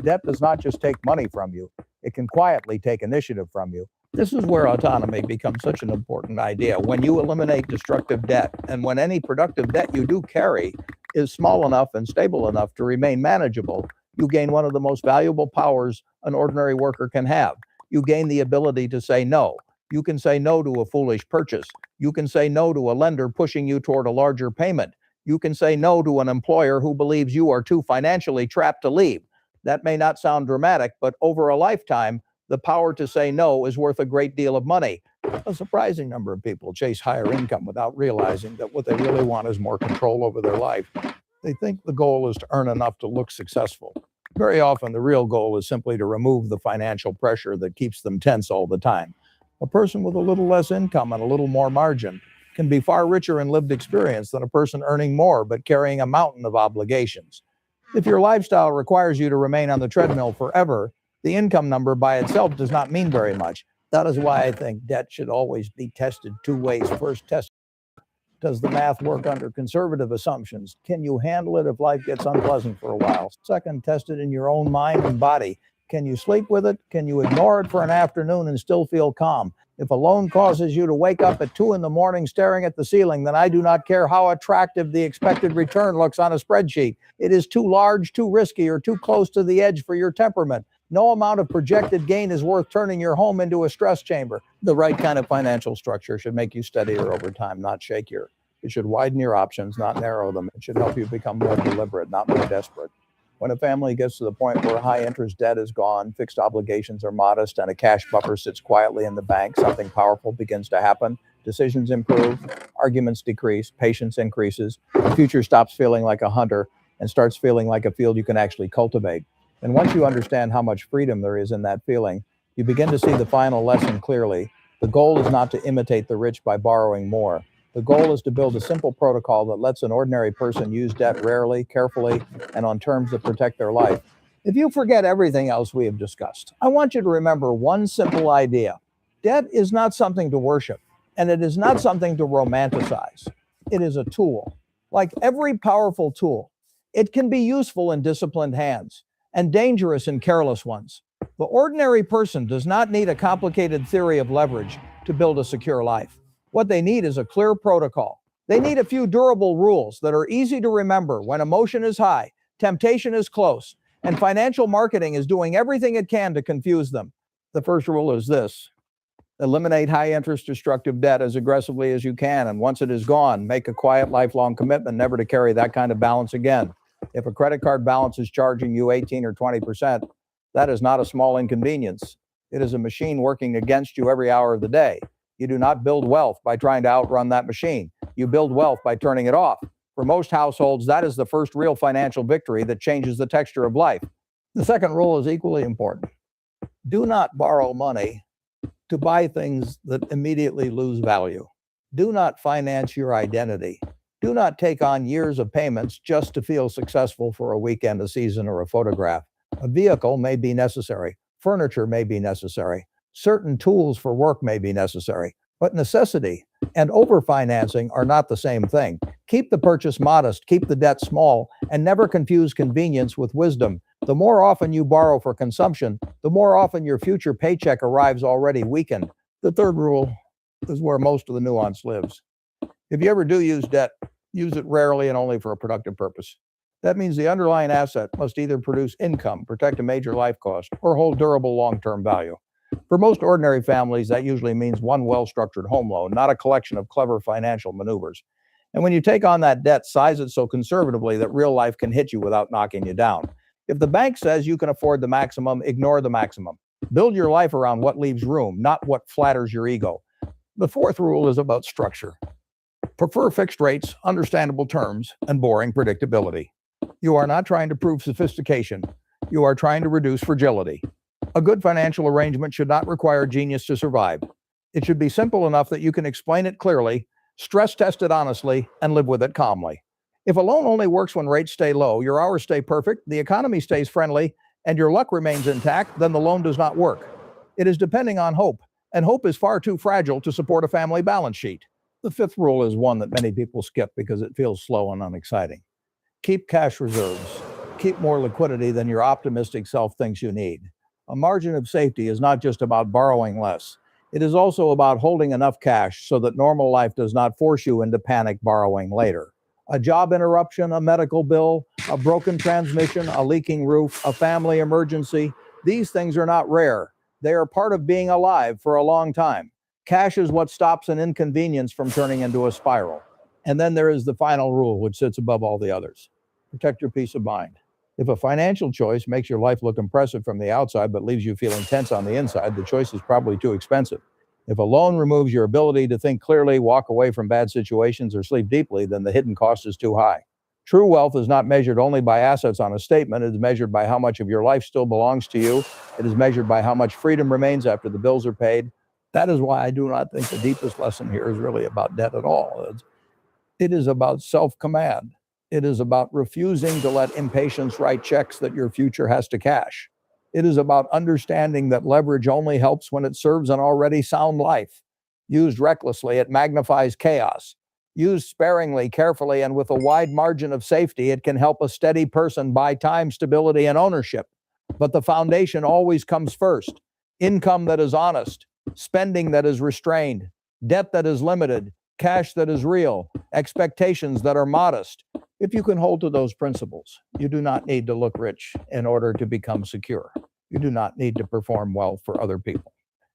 Debt does not just take money from you. It can quietly take initiative from you. This is where autonomy becomes such an important idea. When you eliminate destructive debt, and when any productive debt you do carry is small enough and stable enough to remain manageable, you gain one of the most valuable powers an ordinary worker can have. You gain the ability to say no. You can say no to a foolish purchase. You can say no to a lender pushing you toward a larger payment. You can say no to an employer who believes you are too financially trapped to leave. That may not sound dramatic, but over a lifetime, the power to say no is worth a great deal of money. A surprising number of people chase higher income without realizing that what they really want is more control over their life. They think the goal is to earn enough to look successful. Very often, the real goal is simply to remove the financial pressure that keeps them tense all the time. A person with a little less income and a little more margin can be far richer in lived experience than a person earning more but carrying a mountain of obligations. If your lifestyle requires you to remain on the treadmill forever, the income number by itself does not mean very much. That is why I think debt should always be tested two ways. First, test, does the math work under conservative assumptions? Can you handle it if life gets unpleasant for a while? Second, test it in your own mind and body. Can you sleep with it? Can you ignore it for an afternoon and still feel calm? If a loan causes you to wake up at 2 a.m. staring at the ceiling, then I do not care how attractive the expected return looks on a spreadsheet. It is too large, too risky, or too close to the edge for your temperament. No amount of projected gain is worth turning your home into a stress chamber. The right kind of financial structure should make you steadier over time, not shakier. It should widen your options, not narrow them. It should help you become more deliberate, not more desperate. When a family gets to the point where high interest debt is gone, fixed obligations are modest, and a cash buffer sits quietly in the bank, something powerful begins to happen. Decisions improve, arguments decrease, patience increases, the future stops feeling like a hunter and starts feeling like a field you can actually cultivate. And once you understand how much freedom there is in that feeling, you begin to see the final lesson clearly. The goal is not to imitate the rich by borrowing more. The goal is to build a simple protocol that lets an ordinary person use debt rarely, carefully, and on terms that protect their life. If you forget everything else we have discussed, I want you to remember one simple idea. Debt is not something to worship, and it is not something to romanticize. It is a tool. Like every powerful tool, it can be useful in disciplined hands and dangerous in careless ones. The ordinary person does not need a complicated theory of leverage to build a secure life. What they need is a clear protocol. They need a few durable rules that are easy to remember when emotion is high, temptation is close, and financial marketing is doing everything it can to confuse them. The first rule is this: eliminate high-interest destructive debt as aggressively as you can, and once it is gone, make a quiet, lifelong commitment never to carry that kind of balance again. If a credit card balance is charging you 18 or 20%, that is not a small inconvenience. It is a machine working against you every hour of the day. You do not build wealth by trying to outrun that machine. You build wealth by turning it off. For most households, that is the first real financial victory that changes the texture of life. The second rule is equally important. Do not borrow money to buy things that immediately lose value. Do not finance your identity. Do not take on years of payments just to feel successful for a weekend, a season, or a photograph. A vehicle may be necessary. Furniture may be necessary. Certain tools for work may be necessary. But necessity and overfinancing are not the same thing. Keep the purchase modest, keep the debt small, and never confuse convenience with wisdom. The more often you borrow for consumption, the more often your future paycheck arrives already weakened. The third rule is where most of the nuance lives. If you ever do use debt, use it rarely and only for a productive purpose. That means the underlying asset must either produce income, protect a major life cost, or hold durable long-term value. For most ordinary families, that usually means one well-structured home loan, not a collection of clever financial maneuvers. And when you take on that debt, size it so conservatively that real life can hit you without knocking you down. If the bank says you can afford the maximum, ignore the maximum. Build your life around what leaves room, not what flatters your ego. The fourth rule is about structure. Prefer fixed rates, understandable terms, and boring predictability. You are not trying to prove sophistication. You are trying to reduce fragility. A good financial arrangement should not require genius to survive. It should be simple enough that you can explain it clearly, stress test it honestly, and live with it calmly. If a loan only works when rates stay low, your hours stay perfect, the economy stays friendly, and your luck remains intact, then the loan does not work. It is depending on hope, and hope is far too fragile to support a family balance sheet. The fifth rule is one that many people skip because it feels slow and unexciting. Keep cash reserves. Keep more liquidity than your optimistic self thinks you need. A margin of safety is not just about borrowing less. It is also about holding enough cash so that normal life does not force you into panic borrowing later. A job interruption, a medical bill, a broken transmission, a leaking roof, a family emergency, these things are not rare. They are part of being alive for a long time. Cash is what stops an inconvenience from turning into a spiral. And then there is the final rule, which sits above all the others. Protect your peace of mind. If a financial choice makes your life look impressive from the outside but leaves you feeling tense on the inside, the choice is probably too expensive. If a loan removes your ability to think clearly, walk away from bad situations, or sleep deeply, then the hidden cost is too high. True wealth is not measured only by assets on a statement. It is measured by how much of your life still belongs to you. It is measured by how much freedom remains after the bills are paid. That is why I do not think the deepest lesson here is really about debt at all. It is about self-command. It is about refusing to let impatience write checks that your future has to cash. It is about understanding that leverage only helps when it serves an already sound life. Used recklessly, it magnifies chaos. Used sparingly, carefully, and with a wide margin of safety, it can help a steady person buy time, stability, and ownership. But the foundation always comes first. Income that is honest, spending that is restrained, debt that is limited, cash that is real, expectations that are modest. If you can hold to those principles, you do not need to look rich in order to become secure. You do not need to perform well for other people.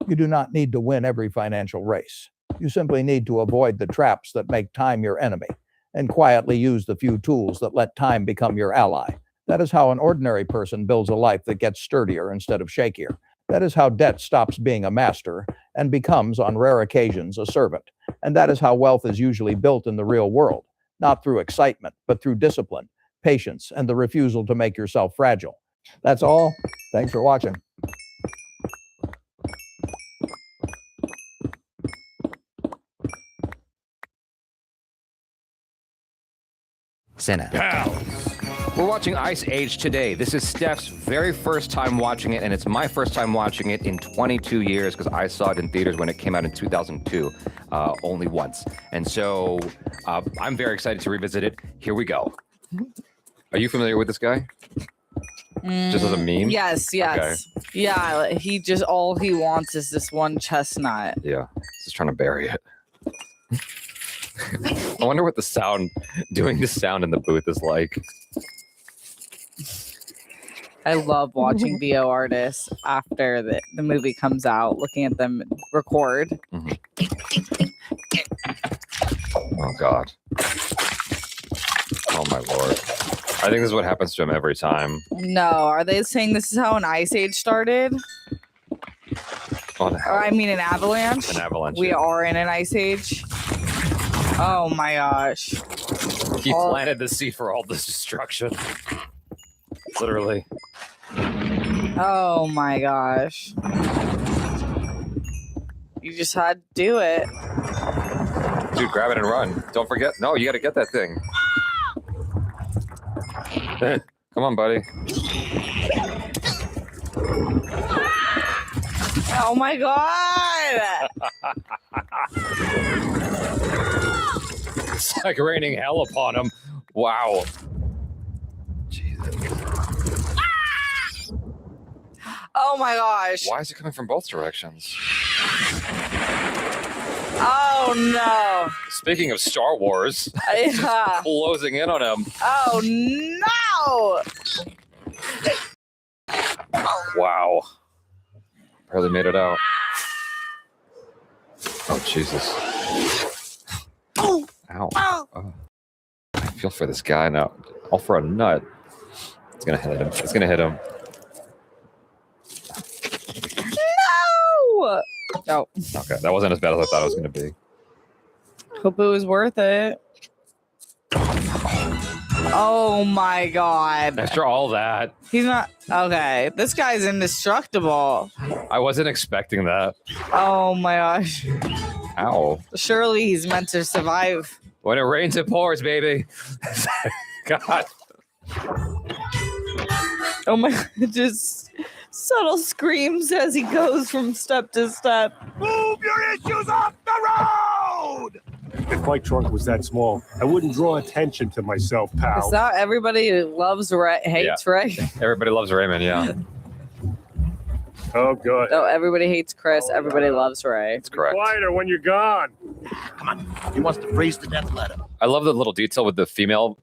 You do not need to win every financial race. You simply need to avoid the traps that make time your enemy and quietly use the few tools that let time become your ally. That is how an ordinary person builds a life that gets sturdier instead of shakier. That is how debt stops being a master and becomes, on rare occasions, a servant. And that is how wealth is usually built in the real world, not through excitement, but through discipline, patience, and the refusal to make yourself fragile. That's all. Thanks for watching. Senna. We're watching Ice Age today. This is Steph's very first time watching it, and it's my first time watching it in 22 years because I saw it in theaters when it came out in 2002, only once. And so I'm very excited to revisit it. Here we go. Are you familiar with this guy? Just as a meme? Yes. Okay. Yeah, he just, all he wants is this one chestnut. Yeah, just trying to bury it. I wonder what the sound, doing the sound in the booth is like. I love watching VO artists after the movie comes out, looking at them record. Mm-hmm. Oh, God. Oh, my Lord. I think this is what happens to him every time. No, are they saying this is how an ice age started? Or I mean, an avalanche? An avalanche. We are in an ice age. Oh, my gosh. He planted the seed for all this destruction. Literally. Oh, my gosh. You just had to do it. Dude, grab it and run. Don't forget. No, you got to get that thing. Come on, buddy. Oh my god! It's like raining hell upon him. Wow. Jesus. Oh my gosh. Why is it coming from both directions? Oh no. Speaking of Star Wars, Yeah. closing in on him. Oh no! Wow. Barely made it out. Oh, Jesus. Ow. Oh. I feel for this guy now. All for a nut. It's going to hit him. It's going to hit him. No! Oh. Okay, that wasn't as bad as I thought it was going to be. Hope it was worth it. Oh my god. After all that. He's not okay. This guy's indestructible. I wasn't expecting that. Oh my gosh. Ow. Surely he's meant to survive. When it rains, it pours, baby. God. Oh my god. Just subtle screams as he goes from step to step. Move your issues off the road! If my trunk was that small, I wouldn't draw attention to myself, pal. Is that everybody who loves hates Ray? Everybody loves Raymond, yeah. Oh, good. Oh, everybody hates Chris. Everybody loves Ray. That's correct. Quieter when you're gone. Come on. He wants to freeze to death, let him. I love the little detail with the female